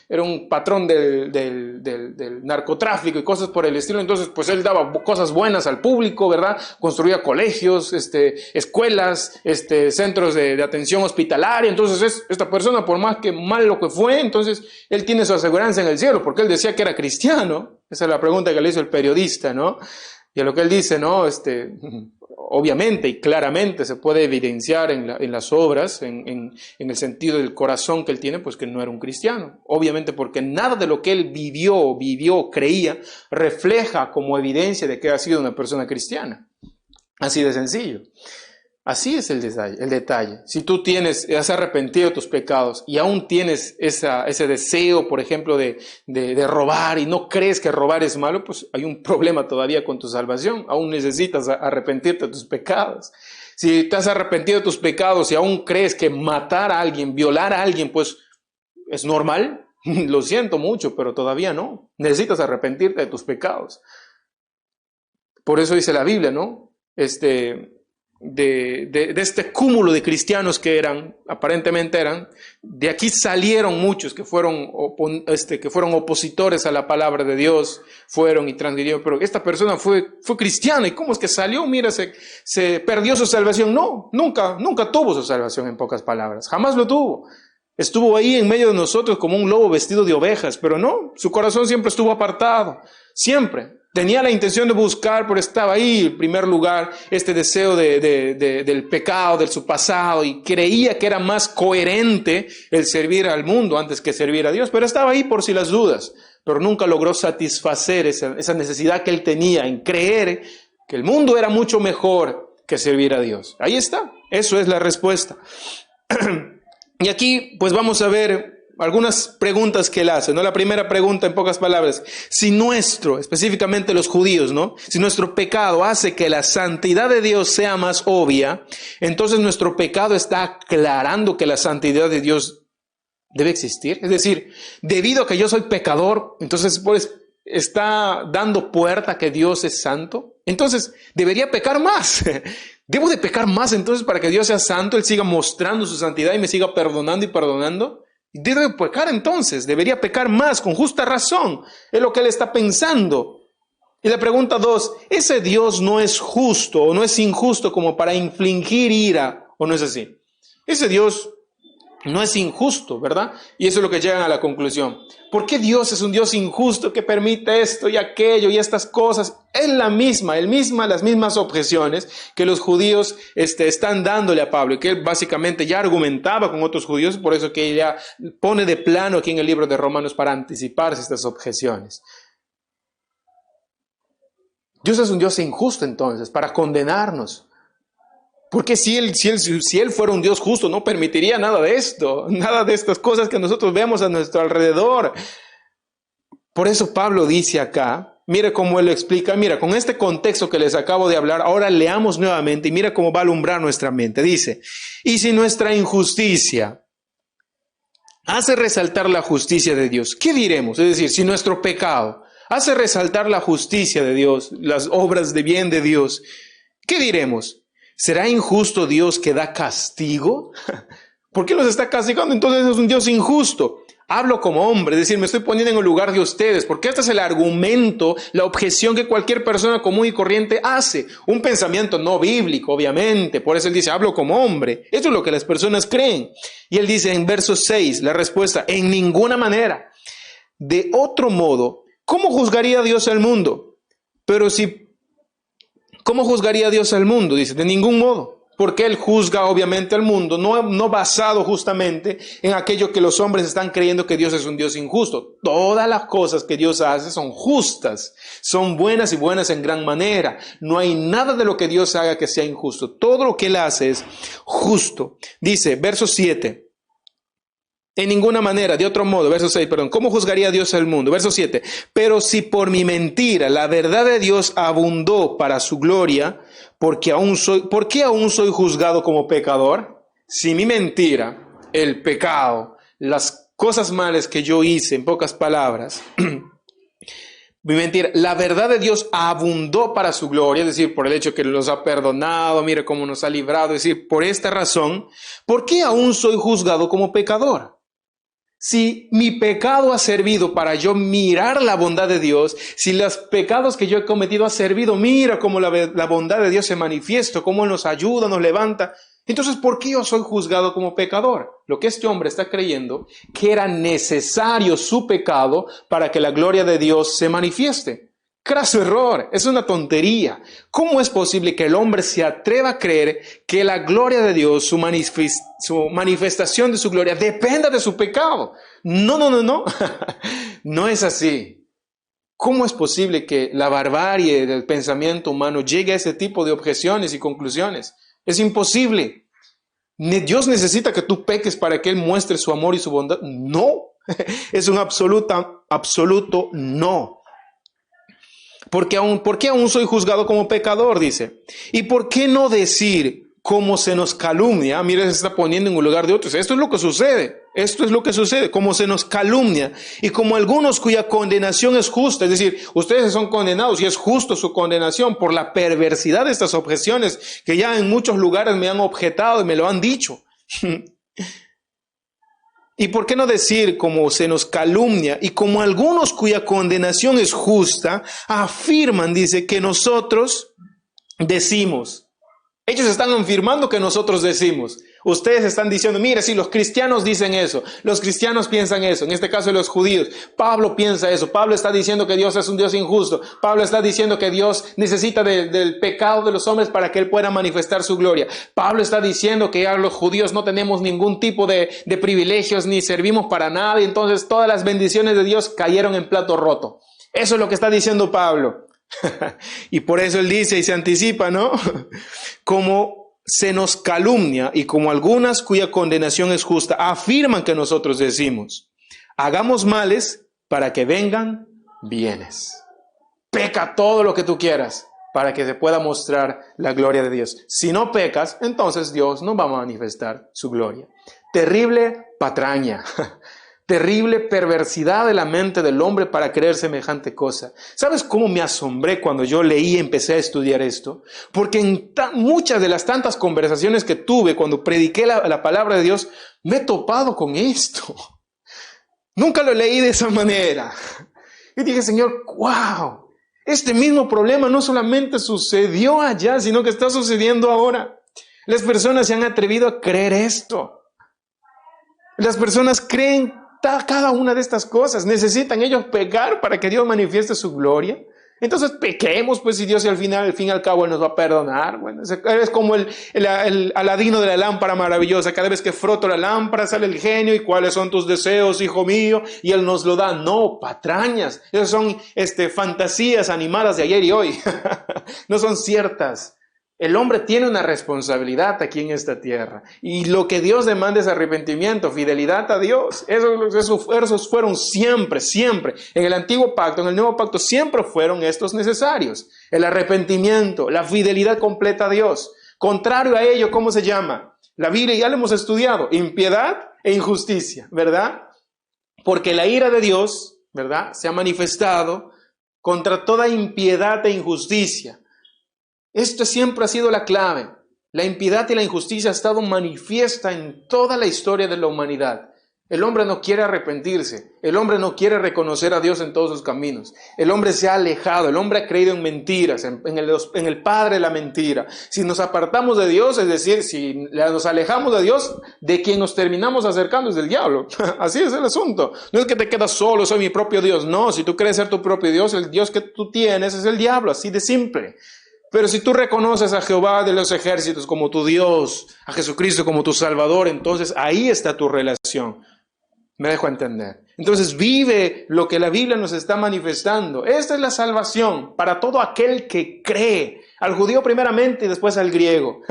Era un patrón del narcotráfico y cosas por el estilo. Entonces, pues él daba cosas buenas al público, ¿verdad? Construía colegios, escuelas, centros de atención hospitalaria. Entonces, esta persona, por más que mal lo que fue, entonces él tiene su aseguranza en el cielo, porque él decía que era cristiano. Esa es la pregunta que le hizo el periodista, ¿no? Y a lo que él dice, ¿no? Obviamente y claramente se puede evidenciar en las obras, en el sentido del corazón que él tiene, pues que no era un cristiano. Obviamente porque nada de lo que él vivió, creía, refleja como evidencia de que ha sido una persona cristiana. Así de sencillo. Así es el detalle. Si tú has arrepentido de tus pecados y aún tienes ese deseo, por ejemplo, de robar y no crees que robar es malo, pues hay un problema todavía con tu salvación. Aún necesitas arrepentirte de tus pecados. Si te has arrepentido de tus pecados y aún crees que matar a alguien, violar a alguien, pues es normal. Lo siento mucho, pero todavía no. Necesitas arrepentirte de tus pecados. Por eso dice la Biblia, ¿no? De este cúmulo de cristianos que aparentemente eran, de aquí salieron muchos que fueron opositores a la palabra de Dios, fueron y transgredieron, pero esta persona fue cristiana, ¿y cómo es que salió? Mira, se perdió su salvación. No, nunca tuvo su salvación, en pocas palabras, jamás lo tuvo. Estuvo ahí en medio de nosotros como un lobo vestido de ovejas, pero no, su corazón siempre estuvo apartado, siempre. Tenía la intención de buscar, pero estaba ahí en primer lugar este deseo del pecado, de su pasado, y creía que era más coherente el servir al mundo antes que servir a Dios, pero estaba ahí por si las dudas, pero nunca logró satisfacer esa necesidad que él tenía en creer que el mundo era mucho mejor que servir a Dios. Ahí está, eso es la respuesta. Y aquí pues vamos a ver algunas preguntas que él hace, ¿no? La primera pregunta, en pocas palabras, si específicamente los judíos, ¿no? Si nuestro pecado hace que la santidad de Dios sea más obvia, entonces nuestro pecado está aclarando que la santidad de Dios debe existir. Es decir, debido a que yo soy pecador, entonces pues está dando puerta a que Dios es santo. Entonces debería pecar más. Debo de pecar más entonces para que Dios sea santo, Él siga mostrando su santidad y me siga perdonando y perdonando. Debe pecar entonces, debería pecar más, con justa razón. Es lo que él está pensando. Y la pregunta 2, ¿ese Dios no es justo o no es injusto como para infligir ira? ¿O no es así? Ese Dios no es injusto, ¿verdad? Y eso es lo que llegan a la conclusión. ¿Por qué Dios es un Dios injusto que permite esto y aquello y estas cosas? Es las mismas objeciones que los judíos están dándole a Pablo, y que él básicamente ya argumentaba con otros judíos, por eso que ella pone de plano aquí en el libro de Romanos para anticiparse estas objeciones. Dios es un Dios injusto entonces, para condenarnos. Porque si él fuera un Dios justo, no permitiría nada de esto, nada de estas cosas que nosotros vemos a nuestro alrededor. Por eso Pablo dice acá, mire cómo él lo explica, mira, con este contexto que les acabo de hablar, ahora leamos nuevamente y mira cómo va a alumbrar nuestra mente. Dice, y si nuestra injusticia hace resaltar la justicia de Dios, ¿qué diremos? Es decir, si nuestro pecado hace resaltar la justicia de Dios, las obras de bien de Dios, ¿qué diremos? ¿Será injusto Dios que da castigo? ¿Por qué los está castigando? Entonces es un Dios injusto. Hablo como hombre, es decir, me estoy poniendo en el lugar de ustedes, porque este es el argumento, la objeción que cualquier persona común y corriente hace. Un pensamiento no bíblico, obviamente. Por eso él dice, hablo como hombre. Esto es lo que las personas creen. Y él dice en verso 6, la respuesta, en ninguna manera. De otro modo, ¿cómo juzgaría Dios al mundo? ¿Cómo juzgaría Dios al mundo? Dice, de ningún modo. Porque Él juzga obviamente al mundo, no basado justamente en aquello que los hombres están creyendo que Dios es un Dios injusto. Todas las cosas que Dios hace son justas, son buenas y buenas en gran manera. No hay nada de lo que Dios haga que sea injusto. Todo lo que Él hace es justo. Dice, verso 7. En ninguna manera, de otro modo, verso 6, perdón, ¿cómo juzgaría Dios al mundo? Verso 7, pero si por mi mentira la verdad de Dios abundó para su gloria, ¿por qué aún soy juzgado como pecador? Si mi mentira, el pecado, las cosas malas que yo hice, en pocas palabras, mi mentira, la verdad de Dios abundó para su gloria, es decir, por el hecho que nos ha perdonado, mire cómo nos ha librado, es decir, por esta razón, ¿por qué aún soy juzgado como pecador? Si mi pecado ha servido para yo mirar la bondad de Dios, si los pecados que yo he cometido ha servido, mira cómo la bondad de Dios se manifiesta, cómo Él nos ayuda, nos levanta, entonces ¿por qué yo soy juzgado como pecador? Lo que este hombre está creyendo, que era necesario su pecado para que la gloria de Dios se manifieste. Craso error, es una tontería. ¿Cómo es posible que el hombre se atreva a creer que la gloria de Dios, su manifestación de su gloria, dependa de su pecado? No. No es así. ¿Cómo es posible que la barbarie del pensamiento humano llegue a ese tipo de objeciones y conclusiones? Es imposible. Dios necesita que tú peques para que Él muestre su amor y su bondad. No, es un absoluto no. ¿Por qué aún soy juzgado como pecador? Dice. ¿Y por qué no decir cómo se nos calumnia? Mira, se está poniendo en un lugar de otros. Esto es lo que sucede. Como se nos calumnia. Y como algunos cuya condenación es justa. Es decir, ustedes son condenados y es justo su condenación por la perversidad de estas objeciones que ya en muchos lugares me han objetado y me lo han dicho. ¿Y por qué no decir como se nos calumnia y como algunos cuya condenación es justa, afirman, dice, que nosotros decimos? Ellos están afirmando que nosotros decimos. Ustedes están diciendo, mire, si los cristianos dicen eso, los cristianos piensan eso, en este caso los judíos. Pablo piensa eso. Pablo está diciendo que Dios es un Dios injusto. Pablo está diciendo que Dios necesita del pecado de los hombres para que Él pueda manifestar su gloria. Pablo está diciendo que ya los judíos no tenemos ningún tipo de privilegios ni servimos para nada y entonces todas las bendiciones de Dios cayeron en plato roto. Eso es lo que está diciendo Pablo. Y por eso él dice y se anticipa, ¿no? Como se nos calumnia y como algunas cuya condenación es justa, afirman que nosotros decimos, hagamos males para que vengan bienes. Peca todo lo que tú quieras para que se pueda mostrar la gloria de Dios. Si no pecas, entonces Dios no va a manifestar su gloria. Terrible patraña. Terrible perversidad de la mente del hombre para creer semejante cosa. ¿Sabes cómo me asombré cuando yo leí y empecé a estudiar esto? Porque en muchas de las tantas conversaciones que tuve cuando prediqué la palabra de Dios, me he topado con esto. Nunca lo leí de esa manera. Y dije, Señor, wow, este mismo problema no solamente sucedió allá, sino que está sucediendo ahora. Las personas se han atrevido a creer esto. Las personas creen cada una de estas cosas. ¿Necesitan ellos pecar para que Dios manifieste su gloria? Entonces pequemos, pues, si Dios al fin y al cabo Él nos va a perdonar. Bueno, es como el Aladino de la lámpara maravillosa. Cada vez que froto la lámpara sale el genio. ¿Y cuáles son tus deseos, hijo mío? Y Él nos lo da. No, patrañas. Esas son fantasías animadas de ayer y hoy. No son ciertas. El hombre tiene una responsabilidad aquí en esta tierra. Y lo que Dios demanda es arrepentimiento, fidelidad a Dios. Esos fueron siempre. En el antiguo pacto, en el nuevo pacto, siempre fueron estos necesarios. El arrepentimiento, la fidelidad completa a Dios. Contrario a ello, ¿cómo se llama? La Biblia ya lo hemos estudiado. Impiedad e injusticia, ¿verdad? Porque la ira de Dios, ¿verdad?, se ha manifestado contra toda impiedad e injusticia. Esto siempre ha sido la clave. La impiedad y la injusticia ha estado manifiesta en toda la historia de la humanidad. El hombre no quiere arrepentirse. El hombre no quiere reconocer a Dios en todos sus caminos. El hombre se ha alejado. El hombre ha creído en mentiras, en el padre de la mentira. Si nos apartamos de Dios, es decir, si nos alejamos de Dios, de quien nos terminamos acercando es del diablo. Así es el asunto. No es que te quedas solo, soy mi propio Dios. No, si tú crees ser tu propio Dios, el Dios que tú tienes es el diablo. Así de simple. Pero si tú reconoces a Jehová de los ejércitos como tu Dios, a Jesucristo como tu Salvador, entonces ahí está tu relación. Me dejo entender. Entonces vive lo que la Biblia nos está manifestando. Esta es la salvación para todo aquel que cree. Al judío primeramente y después al griego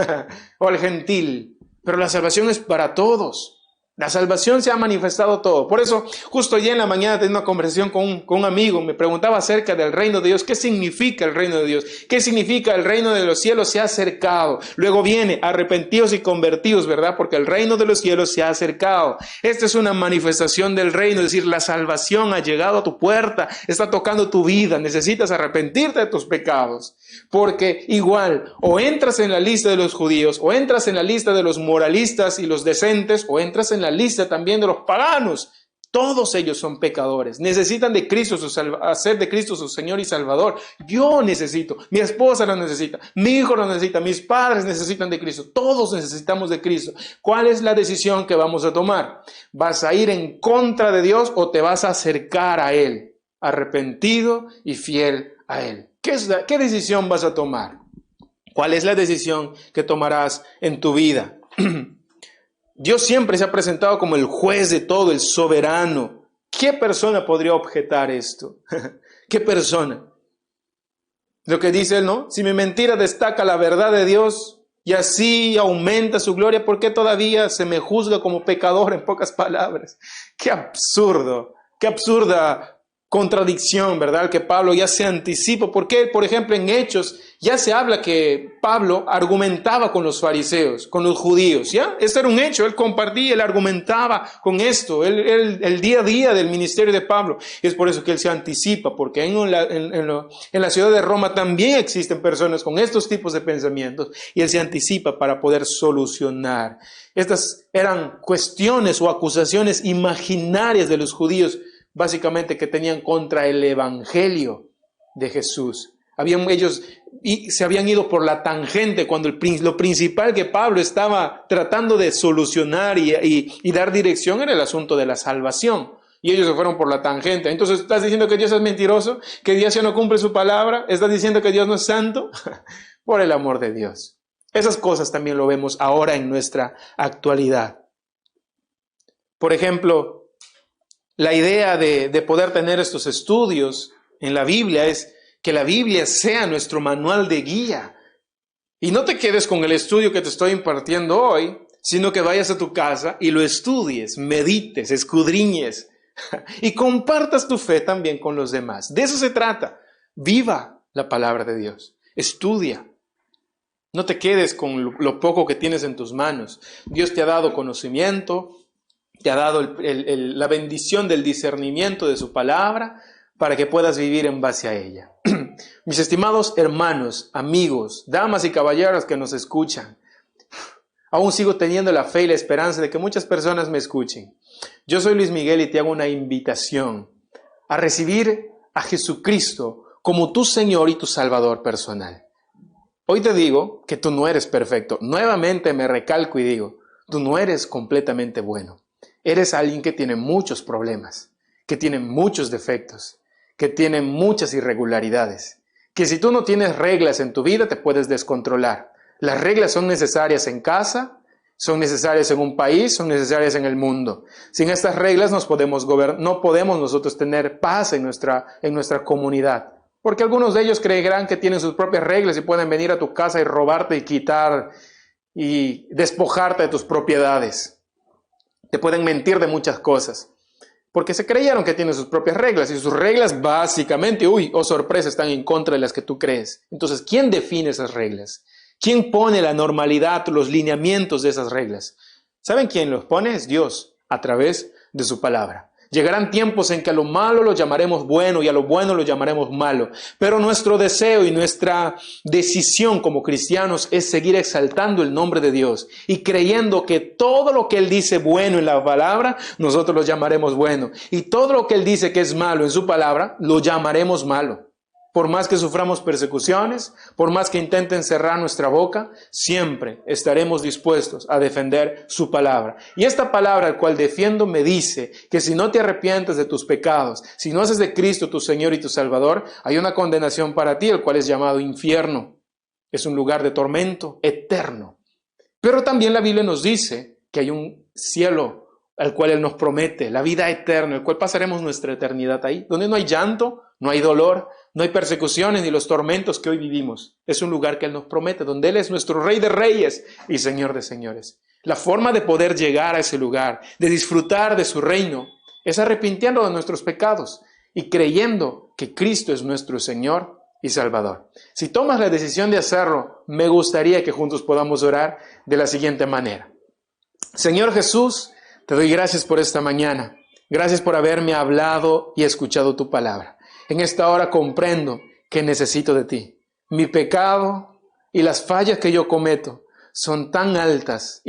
o al gentil. Pero la salvación es para todos. La salvación se ha manifestado todo. Por eso, justo ayer en la mañana tenía una conversación con un amigo. Me preguntaba acerca del reino de Dios. ¿Qué significa el reino de Dios? ¿Qué significa el reino de los cielos se ha acercado? Luego viene arrepentidos y convertidos, ¿verdad? Porque el reino de los cielos se ha acercado. Esta es una manifestación del reino. Es decir, la salvación ha llegado a tu puerta. Está tocando tu vida. Necesitas arrepentirte de tus pecados. Porque igual, o entras en la lista de los judíos, o entras en la lista de los moralistas y los decentes, o entras en la lista también de los paganos. Todos ellos son pecadores. Necesitan de Cristo, hacer de Cristo su Señor y Salvador. Yo necesito, mi esposa lo necesita, mi hijo lo necesita, mis padres necesitan de Cristo. Todos necesitamos de Cristo. ¿Cuál es la decisión que vamos a tomar? ¿Vas a ir en contra de Dios o te vas a acercar a Él, arrepentido y fiel a Él? ¿Qué decisión vas a tomar? ¿Cuál es la decisión que tomarás en tu vida? Dios siempre se ha presentado como el juez de todo, el soberano. ¿Qué persona podría objetar esto? ¿Qué persona? Lo que dice él, ¿no? Si mi mentira destaca la verdad de Dios y así aumenta su gloria, ¿por qué todavía se me juzga como pecador, en pocas palabras? ¡Qué absurdo! ¡Qué absurda contradicción!, ¿verdad? Que Pablo ya se anticipa. Porque, por ejemplo, en Hechos ya se habla que Pablo argumentaba con los fariseos, con los judíos, ¿ya? Este era un hecho, él compartía, él argumentaba con esto, el día a día del ministerio de Pablo. Y es por eso que él se anticipa, porque en la ciudad de Roma también existen personas con estos tipos de pensamientos, y él se anticipa para poder solucionar. Estas eran cuestiones o acusaciones imaginarias de los judíos, básicamente, que tenían contra el evangelio de Jesús. Ellos se habían ido por la tangente cuando lo principal que Pablo estaba tratando de solucionar y dar dirección era el asunto de la salvación. Y ellos se fueron por la tangente. Entonces, ¿estás diciendo que Dios es mentiroso? ¿Que Dios ya no cumple su palabra? ¿Estás diciendo que Dios no es santo? Por el amor de Dios. Esas cosas también lo vemos ahora en nuestra actualidad. Por ejemplo, la idea de poder tener estos estudios en la Biblia es que la Biblia sea nuestro manual de guía. Y no te quedes con el estudio que te estoy impartiendo hoy, sino que vayas a tu casa y lo estudies, medites, escudriñes y compartas tu fe también con los demás. De eso se trata. Viva la palabra de Dios. Estudia. No te quedes con lo poco que tienes en tus manos. Dios te ha dado conocimiento, te ha dado la bendición del discernimiento de su palabra para que puedas vivir en base a ella. Mis estimados hermanos, amigos, damas y caballeros que nos escuchan, aún sigo teniendo la fe y la esperanza de que muchas personas me escuchen. Yo soy Luis Miguel y te hago una invitación a recibir a Jesucristo como tu Señor y tu Salvador personal. Hoy te digo que tú no eres perfecto. Nuevamente me recalco y digo, tú no eres completamente bueno. Eres alguien que tiene muchos problemas, que tiene muchos defectos, que tiene muchas irregularidades, que si tú no tienes reglas en tu vida te puedes descontrolar. Las reglas son necesarias en casa, son necesarias en un país, son necesarias en el mundo. Sin estas reglas no podemos nosotros tener paz en nuestra comunidad. Porque algunos de ellos creerán que tienen sus propias reglas y pueden venir a tu casa y robarte y quitar y despojarte de tus propiedades. Te pueden mentir de muchas cosas. Porque se creyeron que tienen sus propias reglas y sus reglas básicamente, sorpresa, están en contra de las que tú crees. Entonces, ¿quién define esas reglas? ¿Quién pone la normalidad, los lineamientos de esas reglas? ¿Saben quién los pone? Es Dios, a través de su palabra. Llegarán tiempos en que a lo malo lo llamaremos bueno y a lo bueno lo llamaremos malo. Pero nuestro deseo y nuestra decisión como cristianos es seguir exaltando el nombre de Dios y creyendo que todo lo que Él dice bueno en la palabra, nosotros lo llamaremos bueno. Y todo lo que Él dice que es malo en su palabra, lo llamaremos malo. Por más que suframos persecuciones, por más que intenten cerrar nuestra boca, siempre estaremos dispuestos a defender su palabra. Y esta palabra al cual defiendo me dice que si no te arrepientes de tus pecados, si no haces de Cristo tu Señor y tu Salvador, hay una condenación para ti, el cual es llamado infierno. Es un lugar de tormento eterno. Pero también la Biblia nos dice que hay un cielo al cual Él nos promete, la vida eterna, el cual pasaremos nuestra eternidad ahí, donde no hay llanto, no hay dolor, no hay persecuciones ni los tormentos que hoy vivimos. Es un lugar que Él nos promete, donde Él es nuestro Rey de Reyes y Señor de Señores. La forma de poder llegar a ese lugar, de disfrutar de su reino, es arrepintiendo de nuestros pecados y creyendo que Cristo es nuestro Señor y Salvador. Si tomas la decisión de hacerlo, me gustaría que juntos podamos orar de la siguiente manera. Señor Jesús, te doy gracias por esta mañana. Gracias por haberme hablado y escuchado tu palabra. En esta hora comprendo que necesito de ti. Mi pecado y las fallas que yo cometo son tan altas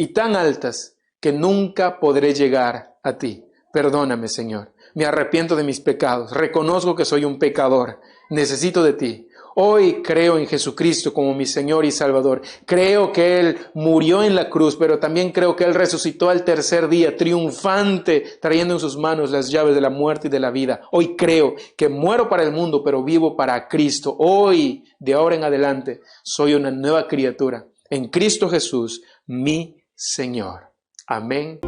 que nunca podré llegar a ti. Perdóname, Señor. Me arrepiento de mis pecados. Reconozco que soy un pecador. Necesito de ti. Hoy creo en Jesucristo como mi Señor y Salvador. Creo que Él murió en la cruz, pero también creo que Él resucitó al tercer día, triunfante, trayendo en sus manos las llaves de la muerte y de la vida. Hoy creo que muero para el mundo, pero vivo para Cristo. Hoy, de ahora en adelante, soy una nueva criatura en Cristo Jesús, mi Señor. Amén.